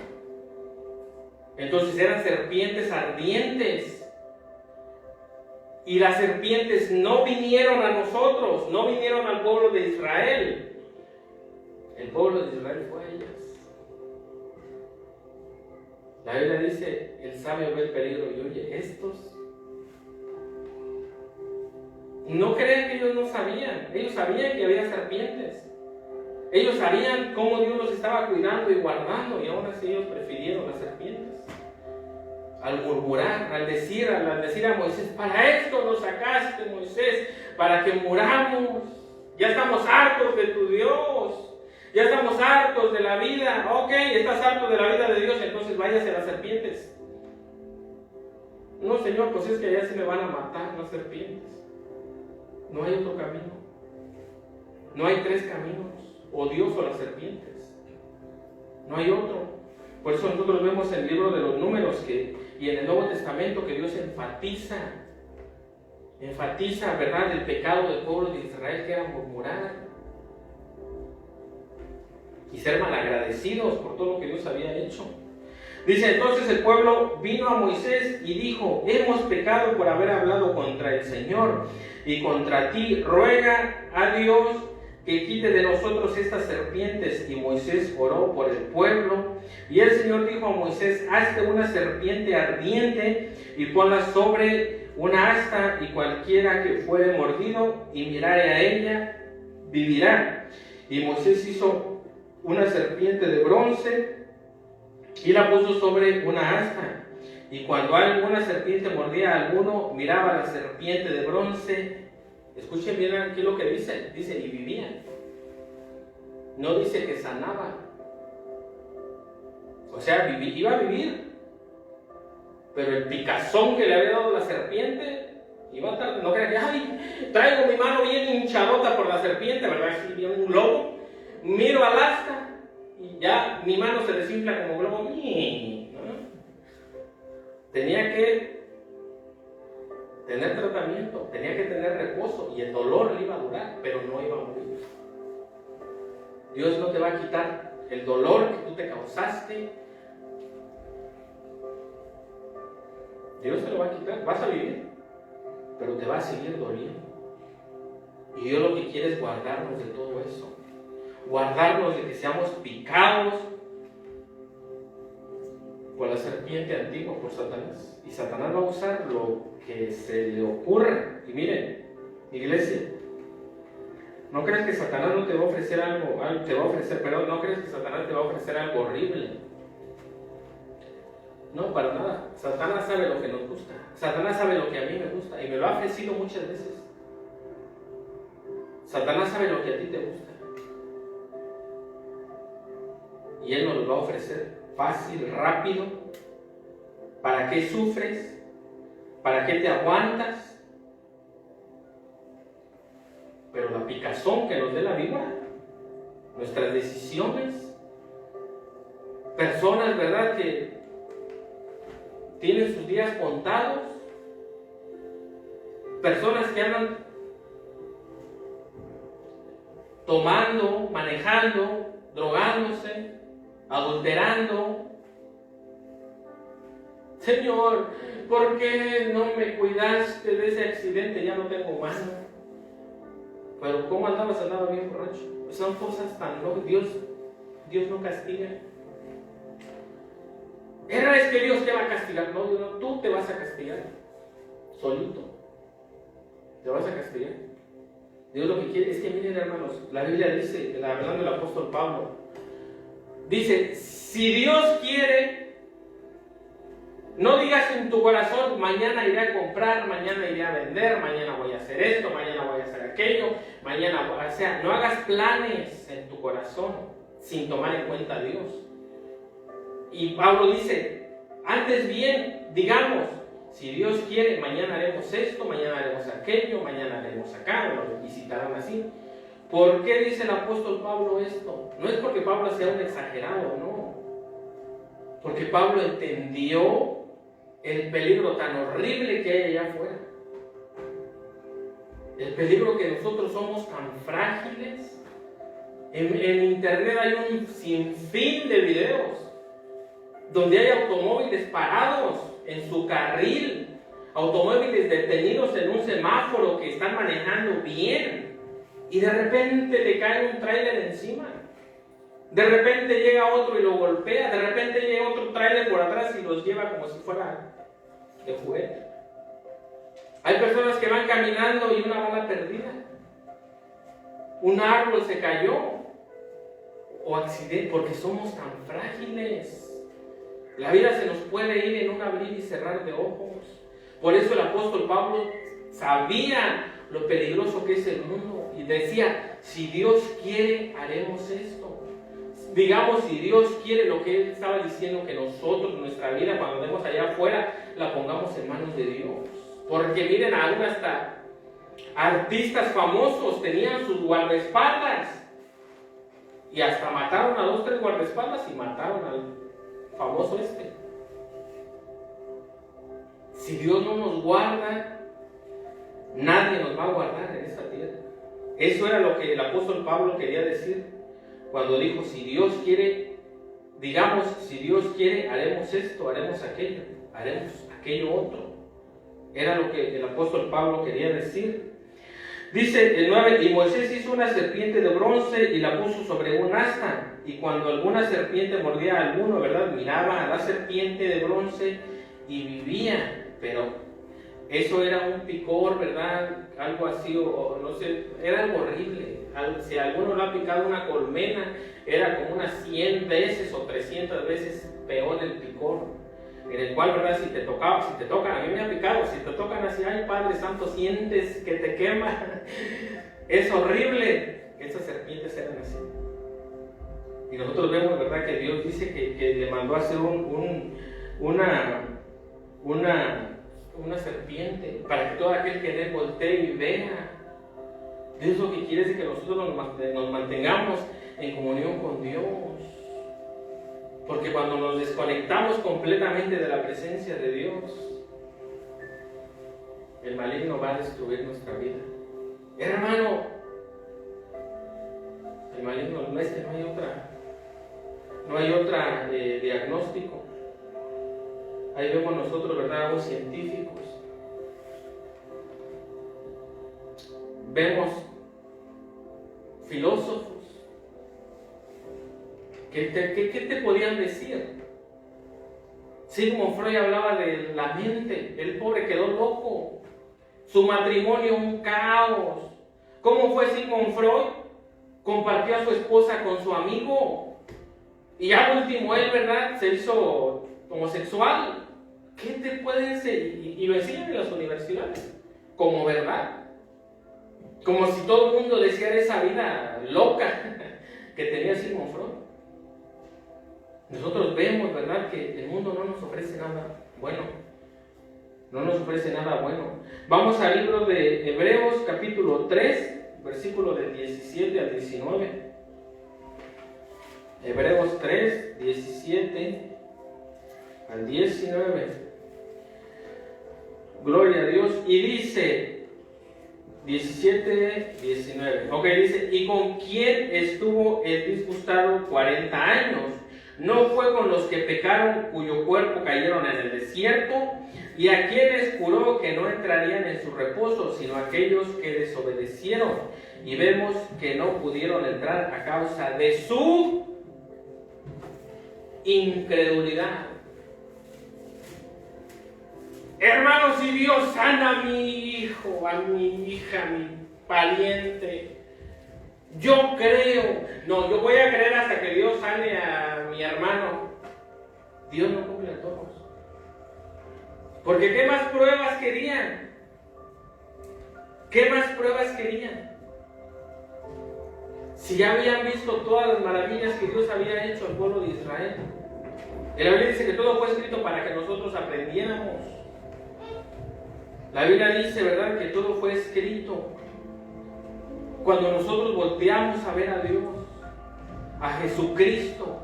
Entonces eran serpientes ardientes. Y las serpientes no vinieron a nosotros, no vinieron al pueblo de Israel. El pueblo de Israel fue a ellas. La Biblia dice, el sabio ve el peligro y oye, estos no creen que ellos no sabían. Ellos sabían que había serpientes. Ellos sabían cómo Dios los estaba cuidando y guardando, y aún así ellos prefirieron las serpientes. Al murmurar, al decir a Moisés, para esto nos sacaste, Moisés, para que muramos. Ya estamos hartos de tu Dios. Ya estamos hartos de la vida. Ok, estás harto de la vida de Dios, entonces váyase a las serpientes. No, Señor, pues es que allá se me van a matar las serpientes. No hay otro camino. No hay tres caminos. O Dios o las serpientes. No hay otro. Por eso nosotros vemos en el libro de los Números y en el Nuevo Testamento que Dios enfatiza, ¿verdad?, el pecado del pueblo de Israel, que era murmurar y ser malagradecidos por todo lo que Dios había hecho. Dice, entonces el pueblo vino a Moisés y dijo, hemos pecado por haber hablado contra el Señor y contra ti, ruega a Dios que quite de nosotros estas serpientes. Y Moisés oró por el pueblo, y el Señor dijo a Moisés, hazte una serpiente ardiente y ponla sobre una asta, y cualquiera que fuere mordido y mirare a ella, vivirá. Y Moisés hizo una serpiente de bronce y la puso sobre una asta. Y cuando alguna serpiente mordía a alguno, miraba la serpiente de bronce. Escuchen bien aquí lo que dice. Dice, y vivía. No dice que sanaba. O sea, iba a vivir. Pero el picazón que le había dado la serpiente, iba a estar, no crean que, ay, traigo mi mano bien hinchadota por la serpiente, ¿verdad? Si viene un globo, miro al asta y ya mi mano se desinfla como globo. ¿No? Tenía que tener tratamiento, tenía que tener reposo, y el dolor le iba a durar, pero no iba a morir. Dios no te va a quitar el dolor que tú te causaste. Dios te lo va a quitar, vas a vivir, pero te va a seguir doliendo. Y Dios lo que quiere es guardarnos de todo eso, guardarnos de que seamos picados por la serpiente antigua, por Satanás. Y Satanás va a usar lo que se le ocurra. Y miren, iglesia, no creas que Satanás no te va a ofrecer algo, no creas que Satanás te va a ofrecer algo horrible. No, para nada. Satanás sabe lo que nos gusta. Satanás sabe lo que a mí me gusta, y me lo ha ofrecido muchas veces. Satanás sabe lo que a ti te gusta, y Él nos lo va a ofrecer fácil, rápido. ¿Para qué sufres? ¿Para qué te aguantas? Pero la picazón que nos dé la vida, nuestras decisiones, personas, ¿verdad?, que tienen sus días contados, personas que andan tomando, manejando, drogándose, adulterando. Señor, ¿por qué no me cuidaste de ese accidente? Ya no tengo mano. Pero ¿cómo andabas? Andaba bien borracho. Son cosas tan locas. Dios no castiga. Es que Dios te va a castigar. No, Dios no, tú te vas a castigar. Solito. Te vas a castigar. Dios lo que quiere es que, miren, hermanos, la Biblia dice, hablando del apóstol Pablo, dice, si Dios quiere, no digas en tu corazón, mañana iré a comprar, mañana iré a vender, mañana voy a hacer esto, mañana voy a hacer aquello, o sea, no hagas planes en tu corazón sin tomar en cuenta a Dios. Y Pablo dice, antes bien, digamos, si Dios quiere, mañana haremos esto, mañana haremos aquello, mañana haremos acá, nos visitarán así. ¿Por qué dice el apóstol Pablo esto? No es porque Pablo sea un exagerado, no. Porque Pablo entendió el peligro tan horrible que hay allá afuera. El peligro que nosotros somos tan frágiles. En internet hay un sinfín de videos donde hay automóviles parados en su carril, automóviles detenidos en un semáforo que están manejando bien, y de repente le cae un tráiler encima, de repente llega otro y lo golpea, de repente llega otro tráiler por atrás y los lleva como si fuera de juguete. Hay personas que van caminando y una bala perdida, un árbol se cayó, o accidente, porque somos tan frágiles. La vida se nos puede ir en un abrir y cerrar de ojos. Por eso el apóstol Pablo sabía lo peligroso que es el mundo y decía, si Dios quiere, haremos esto. Digamos, si Dios quiere, lo que él estaba diciendo, que nosotros, nuestra vida, cuando andemos allá afuera, la pongamos en manos de Dios. Porque miren, aún hasta artistas famosos tenían sus guardaespaldas, y hasta mataron a 2, 3 guardaespaldas y mataron al famoso este. Si Dios no nos guarda, nadie nos va a guardar en esta tierra. Eso era lo que el apóstol Pablo quería decir cuando dijo, si Dios quiere, digamos, si Dios quiere, haremos esto, haremos aquello otro. Era lo que el apóstol Pablo quería decir. Dice el 9, y Moisés hizo una serpiente de bronce y la puso sobre un asta, y cuando alguna serpiente mordía a alguno, ¿verdad?, miraba a la serpiente de bronce y vivía. Pero Eso era un picor, ¿verdad? Algo así, o no sé, era algo horrible. Si alguno lo ha picado una colmena, era como unas 100 veces o 300 veces peor el picor. En el cual, ¿verdad? Si te tocan, a mí me ha picado, si te tocan así, ay Padre Santo, sientes que te quema. Es horrible. Esas serpientes eran así. Y nosotros vemos, ¿verdad? Que Dios dice que le mandó a hacer una serpiente para que todo aquel que en él voltee y vea. Dios lo que quiere es que nosotros nos mantengamos en comunión con Dios. Porque cuando nos desconectamos completamente de la presencia de Dios, el maligno va a destruir nuestra vida. Hermano, el maligno no es que no hay otra diagnóstico. Ahí vemos nosotros, ¿verdad? Los científicos. Vemos filósofos. ¿Qué te podían decir? Sigmund Freud hablaba de la mente. El pobre quedó loco. Su matrimonio un caos. ¿Cómo fue Sigmund Freud? Compartió a su esposa con su amigo. Y al último él, ¿verdad? Se hizo homosexual. ¿Qué te pueden decir? Y lo enseñan en las universidades. Como verdad. Como si todo el mundo deseara esa vida loca que tenía Sigmund Freud. Nosotros vemos, ¿verdad?, que el mundo no nos ofrece nada bueno. No nos ofrece nada bueno. Vamos al libro de Hebreos, capítulo 3, versículo del 17 al 19. Hebreos 3, 17 al 19. Gloria a Dios. Y dice, 17, 19. Ok, dice, ¿y con quién estuvo el disgustado 40 años? ¿No fue con los que pecaron, cuyo cuerpo cayeron en el desierto? ¿Y a quienes juró que no entrarían en su reposo, sino aquellos que desobedecieron? Y vemos que no pudieron entrar a causa de su incredulidad. Hermanos, si Dios sana a mi hijo, a mi hija, a mi pariente, yo creo. No, yo voy a creer hasta que Dios sane a mi hermano. Dios no cumple a todos. Porque ¿qué más pruebas querían? ¿Qué más pruebas querían? Si ya habían visto todas las maravillas que Dios había hecho al pueblo de Israel. La Biblia dice que todo fue escrito para que nosotros aprendiéramos. La Biblia dice, ¿verdad?, que todo fue escrito. Cuando nosotros volteamos a ver a Dios, a Jesucristo,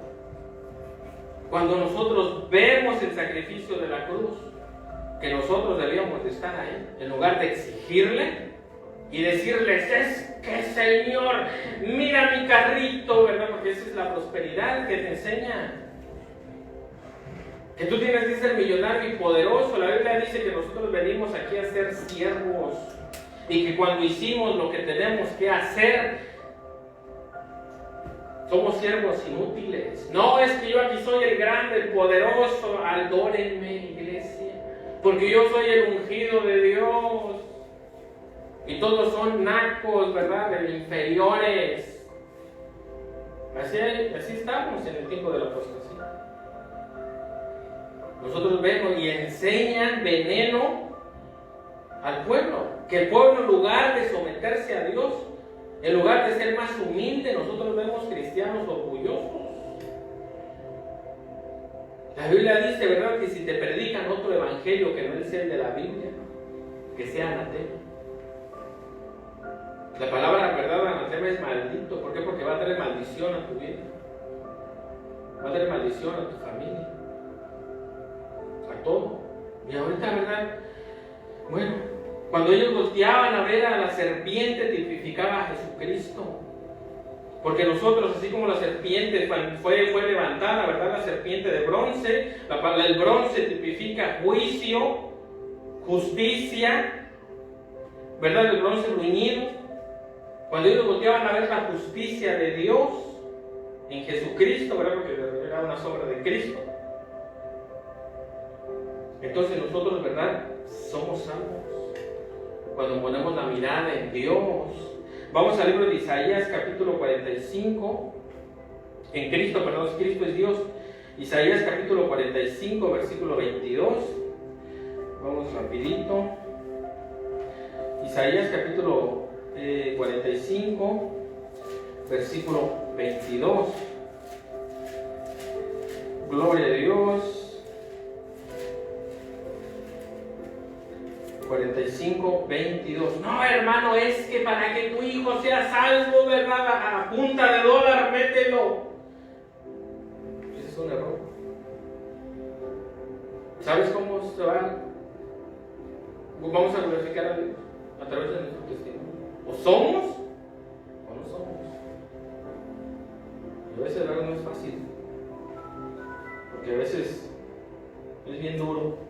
cuando nosotros vemos el sacrificio de la cruz, que nosotros debíamos de estar ahí, en lugar de exigirle y decirles, es que Señor, mira mi carrito, ¿verdad? Porque esa es la prosperidad que te enseña. Que tú tienes que ser millonario y poderoso. La Biblia dice que nosotros venimos aquí a ser siervos. Y que cuando hicimos lo que tenemos que hacer, somos siervos inútiles. No, es que yo aquí soy el grande, el poderoso. Adórenme, iglesia, porque yo soy el ungido de Dios. Y todos son nacos, ¿verdad?, inferiores. Así estamos en el tiempo de la apostasía. Nosotros vemos y enseñan veneno al pueblo. Que el pueblo, en lugar de someterse a Dios, en lugar de ser más humilde, nosotros vemos cristianos orgullosos. La Biblia dice, ¿verdad?, que si te predican otro evangelio que no es el de la Biblia, que sea anatema. La palabra, ¿verdad?, anatema es maldito. ¿Por qué? Porque va a traer maldición a tu vida. Va a traer maldición a tu familia. A todo. Y ahorita, ¿verdad? Bueno, cuando ellos volteaban a ver a la serpiente, tipificaba a Jesucristo. Porque nosotros, así como la serpiente fue levantada, ¿verdad?, la serpiente de bronce, el bronce tipifica juicio, justicia, ¿verdad?, el bronce bruñido. Cuando ellos volteaban a ver la justicia de Dios en Jesucristo, ¿verdad?, porque era una sombra de Cristo. Entonces nosotros, ¿verdad? Somos salvos cuando ponemos la mirada en Dios. Vamos al libro de Isaías, capítulo 45. En Cristo, perdón, Cristo es Dios. Isaías, capítulo 45, versículo 22. Vamos rapidito. Isaías, capítulo 45, versículo 22. Gloria a Dios. 45, 22. No, hermano, es que para que tu hijo sea salvo, ¿verdad? A punta de dólar, mételo. Ese es un error. ¿Sabes cómo se va? Vamos a glorificar a Dios a través de nuestro testimonio. O somos o no somos. Y a veces, ¿verdad? No es fácil. Porque a veces es bien duro.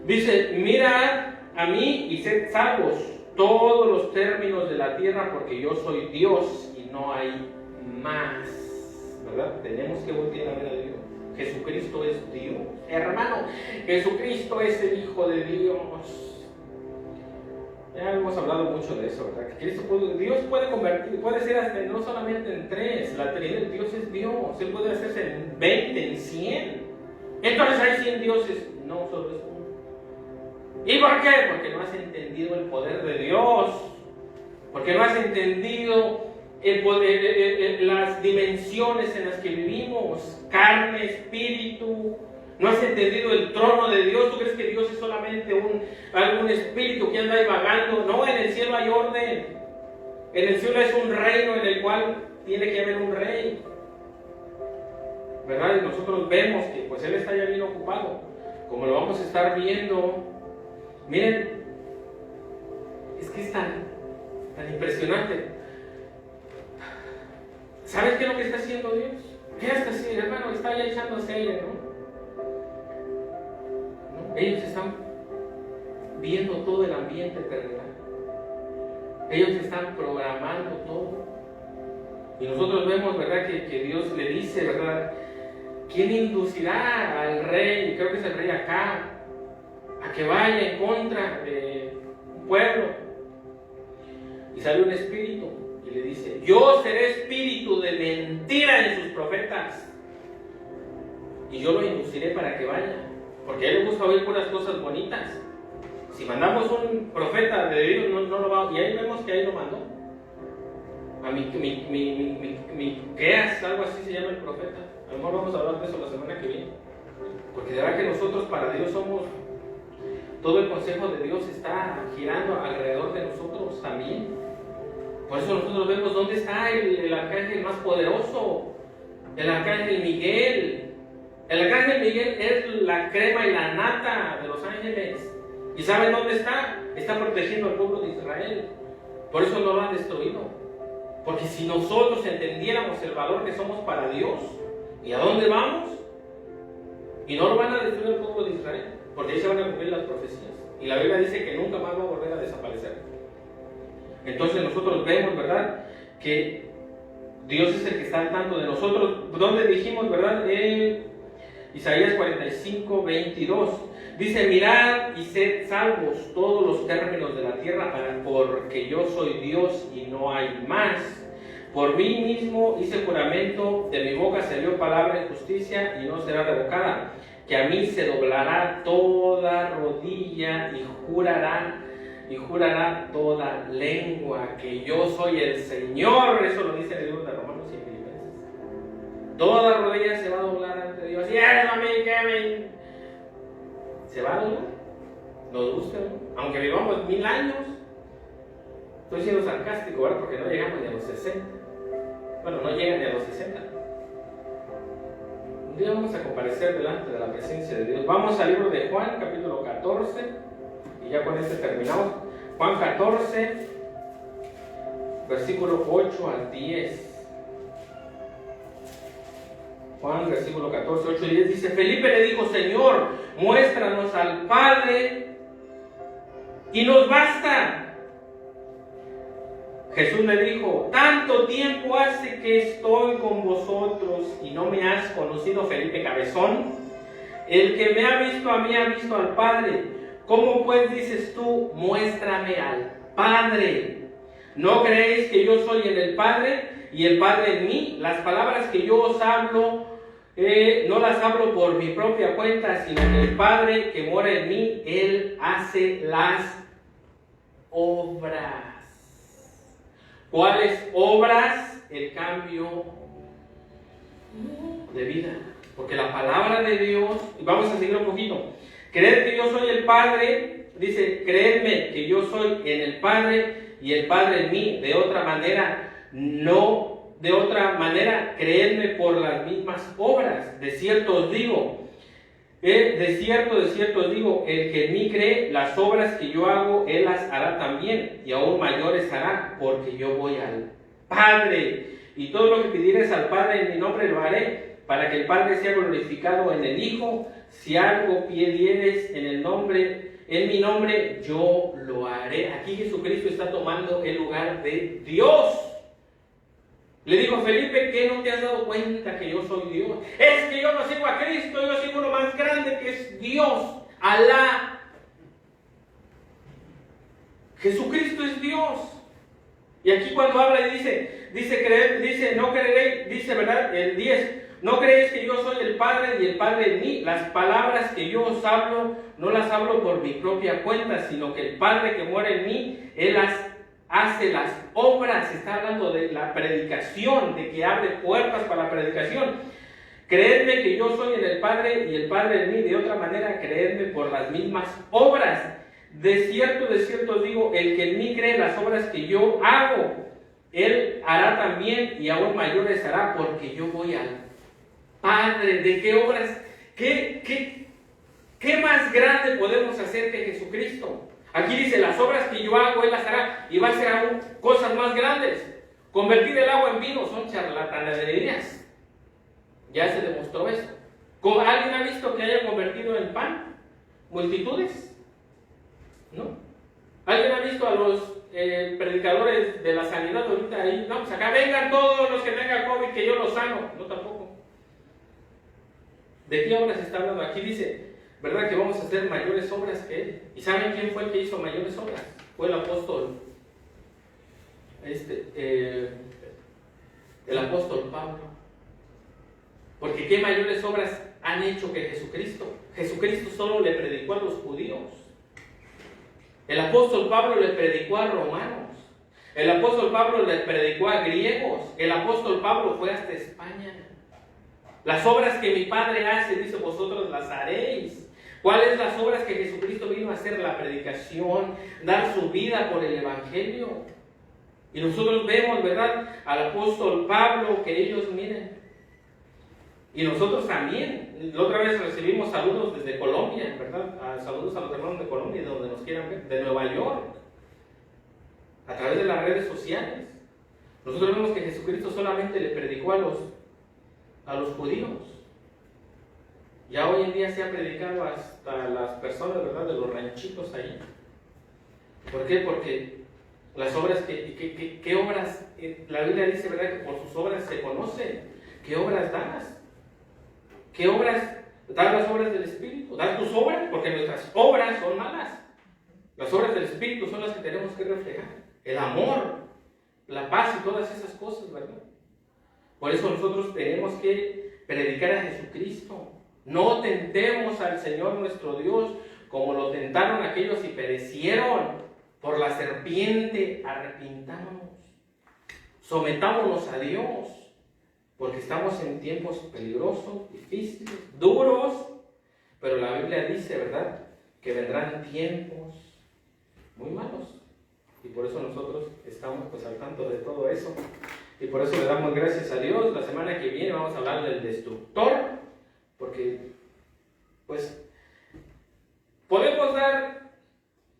Dice, mirad a mí y sed salvos todos los términos de la tierra, porque yo soy Dios y no hay más. ¿Verdad? Tenemos que voltear a ver a Dios. Jesucristo es Dios. Hermano, Jesucristo es el Hijo de Dios. Ya hemos hablado mucho de eso, ¿verdad? Que Dios puede convertir, puede ser hasta no solamente en 3, la Trinidad de Dios es Dios. Él puede hacerse en 20, en 100. Entonces hay 100 dioses. No, solo es uno. ¿Y por qué? Porque no has entendido el poder de Dios, porque no has entendido el poder, las dimensiones en las que vivimos, carne, espíritu. No has entendido el trono de Dios. ¿Tú crees que Dios es solamente algún espíritu que anda ahí vagando? No, en el cielo hay orden. En el cielo es un reino en el cual tiene que haber un rey, ¿verdad? Y nosotros vemos que pues Él está ya bien ocupado, como lo vamos a estar viendo. Miren, es que es tan impresionante. ¿Sabes qué es lo que está haciendo Dios? ¿Qué está haciendo, hermano? Está ya echándose aire, ¿no? Ellos están viendo todo el ambiente terrenal. Ellos están programando todo. Y nosotros vemos, ¿verdad? Que Dios le dice, ¿verdad? ¿Quién inducirá al rey? Creo que es el rey Acab, a que vaya en contra de un pueblo. Y sale un espíritu y le dice, yo seré espíritu de mentira en sus profetas y yo lo induciré para que vaya, porque a él le gusta oír puras cosas bonitas. Si mandamos un profeta de Dios, no lo va. Y ahí vemos que ahí lo mandó a Miqueas, algo así se llama el profeta. A lo mejor vamos a hablar de eso la semana que viene, porque de verdad que nosotros para Dios somos. Todo el consejo de Dios está girando alrededor de nosotros también. Por eso nosotros vemos dónde está el arcángel más poderoso, el arcángel Miguel. El arcángel Miguel es la crema y la nata de los ángeles. ¿Y saben dónde está? Está protegiendo al pueblo de Israel. Por eso no lo han destruido. Porque si nosotros entendiéramos el valor que somos para Dios y a dónde vamos, y no lo van a destruir al pueblo de Israel, porque ahí se van a cumplir las profecías. Y la Biblia dice que nunca más va a volver a desaparecer. Entonces nosotros vemos, ¿verdad?, que Dios es el que está al tanto de nosotros. ¿Dónde dijimos, verdad? Isaías 45, 22. Dice, mirad y sed salvos todos los términos de la tierra, porque yo soy Dios y no hay más. Por mí mismo hice juramento, de mi boca salió palabra de justicia y no será revocada. Que a mí se doblará toda rodilla y jurará toda lengua que yo soy el Señor. Eso lo dice el libro de Romanos y Filipenses. Toda rodilla se va a doblar ante Dios. Y eso a mí, Kevin, se va a doblar. Nos gusta, ¿no? Aunque vivamos 1000 años. Estoy siendo sarcástico, ¿verdad? Porque no llegamos ni a los 60. Bueno, no llegan ni a los 60. Un día vamos a comparecer delante de la presencia de Dios. Vamos al libro de Juan, capítulo 14, y ya con este terminamos. Juan 14, versículo 8 al 10. Juan, versículo 14, 8 y 10 dice, Felipe le dijo, Señor, muéstranos al Padre y nos basta. Jesús le dijo, tanto tiempo hace que estoy con vosotros y no me has conocido, Felipe Cabezón. El que me ha visto a mí ha visto al Padre. ¿Cómo pues dices tú, muéstrame al Padre? ¿No creéis que yo soy en el Padre y el Padre en mí? Las palabras que yo os hablo, no las hablo por mi propia cuenta, sino que el Padre que mora en mí, Él hace las obras. ¿Cuáles obras? El cambio de vida. Porque la palabra de Dios, y vamos a seguir un poquito. Creed que yo soy el Padre, dice, creedme que yo soy en el Padre y el Padre en mí. De otra manera, no, de otra manera, creedme por las mismas obras. De cierto os digo, de cierto os digo, el que en mí cree, las obras que yo hago, él las hará también, y aún mayores hará, porque yo voy al Padre. Y todo lo que pidieres al Padre en mi nombre lo haré, para que el Padre sea glorificado en el Hijo. Si algo pidieres en mi nombre, yo lo haré. Aquí Jesucristo está tomando el lugar de Dios. Le dijo, Felipe, ¿qué no te has dado cuenta que yo soy Dios? Es que yo no sigo a Cristo, yo sigo uno más grande que es Dios, Alá. Jesucristo es Dios. Y aquí cuando habla y dice, no creeréis, dice, ¿verdad? El 10, no creéis que yo soy el Padre y el Padre en mí. Las palabras que yo os hablo, no las hablo por mi propia cuenta, sino que el Padre que mora en mí, Él hace las obras. Está hablando de la predicación, de que abre puertas para la predicación. Creedme que yo soy en el Padre y el Padre en mí. De otra manera, creedme por las mismas obras. De cierto os digo, el que en mí cree, las obras que yo hago, él hará también, y aún mayores hará, porque yo voy al Padre. ¿De qué obras? ¿Qué más grande podemos hacer que Jesucristo? Aquí dice, las obras que yo hago, Él las hará, y va a hacer aún cosas más grandes. Convertir el agua en vino son charlatanerías. Ya se demostró eso. ¿Alguien ha visto que haya convertido en pan multitudes? ¿No? ¿Alguien ha visto a los predicadores de la sanidad ahorita ahí? No, pues acá vengan todos los que tengan COVID, que yo los sano. No, tampoco. ¿De qué obras está hablando? Aquí dice, ¿verdad? Que vamos a hacer mayores obras que Él. ¿Y saben quién fue el que hizo mayores obras? Fue el apóstol, el apóstol Pablo. Porque ¿qué mayores obras han hecho que Jesucristo? Jesucristo solo le predicó a los judíos. El apóstol Pablo le predicó a romanos. El apóstol Pablo le predicó a griegos. El apóstol Pablo fue hasta España. Las obras que mi Padre hace, dice, vosotros las haréis. ¿Cuáles las obras que Jesucristo vino a hacer? La predicación, dar su vida por el Evangelio. Y nosotros vemos, ¿verdad?, al apóstol Pablo, que ellos miren. Y nosotros también. La otra vez recibimos saludos desde Colombia, ¿verdad? Saludos a los hermanos de Colombia, de donde nos quieran ver, de Nueva York, a través de las redes sociales. Nosotros vemos que Jesucristo solamente le predicó a los judíos. Ya hoy en día se ha predicado hasta las personas, ¿verdad?, de los ranchitos ahí. ¿Por qué? Porque las obras, ¿qué obras? La Biblia dice, ¿verdad?, que por sus obras se conoce. ¿Qué obras das? ¿Qué obras? ¿Das las obras del Espíritu? ¿Das tus obras? Porque nuestras obras son malas. Las obras del Espíritu son las que tenemos que reflejar. El amor, la paz y todas esas cosas, ¿verdad? Por eso nosotros tenemos que predicar a Jesucristo. No tentemos al Señor nuestro Dios como lo tentaron aquellos y perecieron por la serpiente. Arrepintámonos. Sometámonos a Dios. Porque estamos en tiempos peligrosos, difíciles, duros, pero la Biblia dice, ¿verdad?, que vendrán tiempos muy malos. Y por eso nosotros estamos pues al tanto de todo eso. Y por eso le damos gracias a Dios. La semana que viene vamos a hablar del destructor, porque pues podemos dar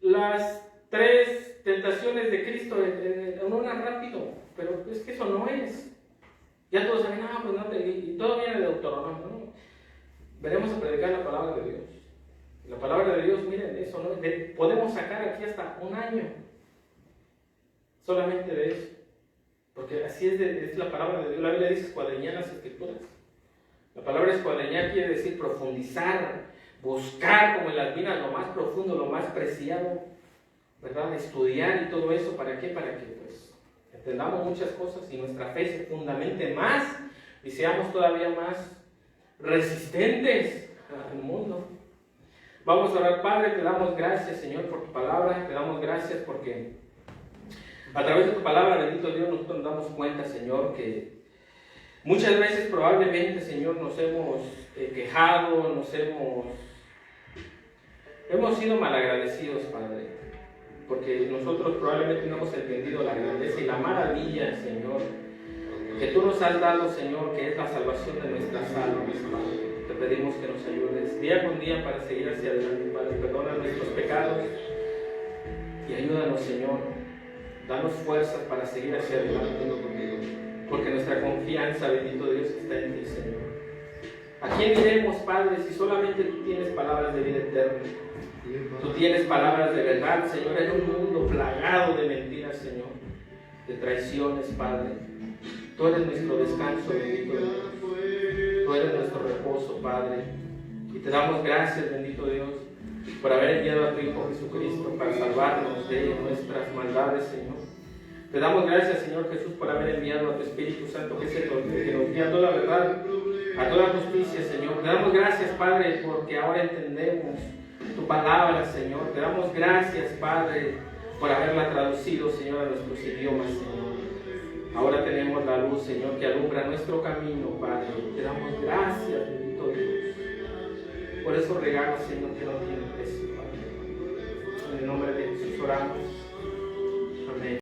las 3 tentaciones de Cristo en una rápido, pero es que eso no es. Ya todos saben, pues no te... Y todo viene de Deuteronomio, ¿no? Veremos a predicar la palabra de Dios. La palabra de Dios, miren, eso, ¿no? Podemos sacar aquí hasta un año solamente de eso. Porque así es la palabra de Dios. La Biblia dice escuadriñar las Escrituras. La palabra escuadreñar quiere decir profundizar, buscar como en las minas lo más profundo, lo más preciado, ¿verdad? Estudiar y todo eso, ¿para qué? Para que pues entendamos muchas cosas y nuestra fe se fundamente más y seamos todavía más resistentes al mundo. Vamos a orar. Padre, te damos gracias, Señor, por tu palabra, te damos gracias porque a través de tu palabra, bendito Dios, nosotros nos damos cuenta, Señor, que muchas veces probablemente, Señor, nos hemos quejado, hemos sido malagradecidos, Padre, porque nosotros probablemente no hemos entendido la grandeza y la maravilla, Señor, que tú nos has dado, Señor, que es la salvación de nuestras almas, Padre. Te pedimos que nos ayudes día con día para seguir hacia adelante, Padre. Perdona nuestros pecados y ayúdanos, Señor. Danos fuerzas para seguir hacia adelante, porque nuestra confianza, bendito Dios, está en ti, Señor. ¿A quién iremos, Padre, si solamente tú tienes palabras de vida eterna? Tú tienes palabras de verdad, Señor, en un mundo plagado de mentiras, Señor, de traiciones, Padre. Tú eres nuestro descanso, bendito Dios. Tú eres nuestro reposo, Padre. Y te damos gracias, bendito Dios, por haber enviado a tu Hijo Jesucristo para salvarnos de nuestras maldades, Señor. Te damos gracias, Señor Jesús, por haber enviado a tu Espíritu Santo, que es el que nos guía a toda la verdad, a toda justicia, Señor. Te damos gracias, Padre, porque ahora entendemos tu palabra, Señor. Te damos gracias, Padre, por haberla traducido, Señor, a nuestros idiomas, Señor. Ahora tenemos la luz, Señor, que alumbra nuestro camino, Padre. Te damos gracias, bendito Dios, por esos regalos, Señor, que no tienen precio, Padre. En el nombre de Jesús oramos. Amén.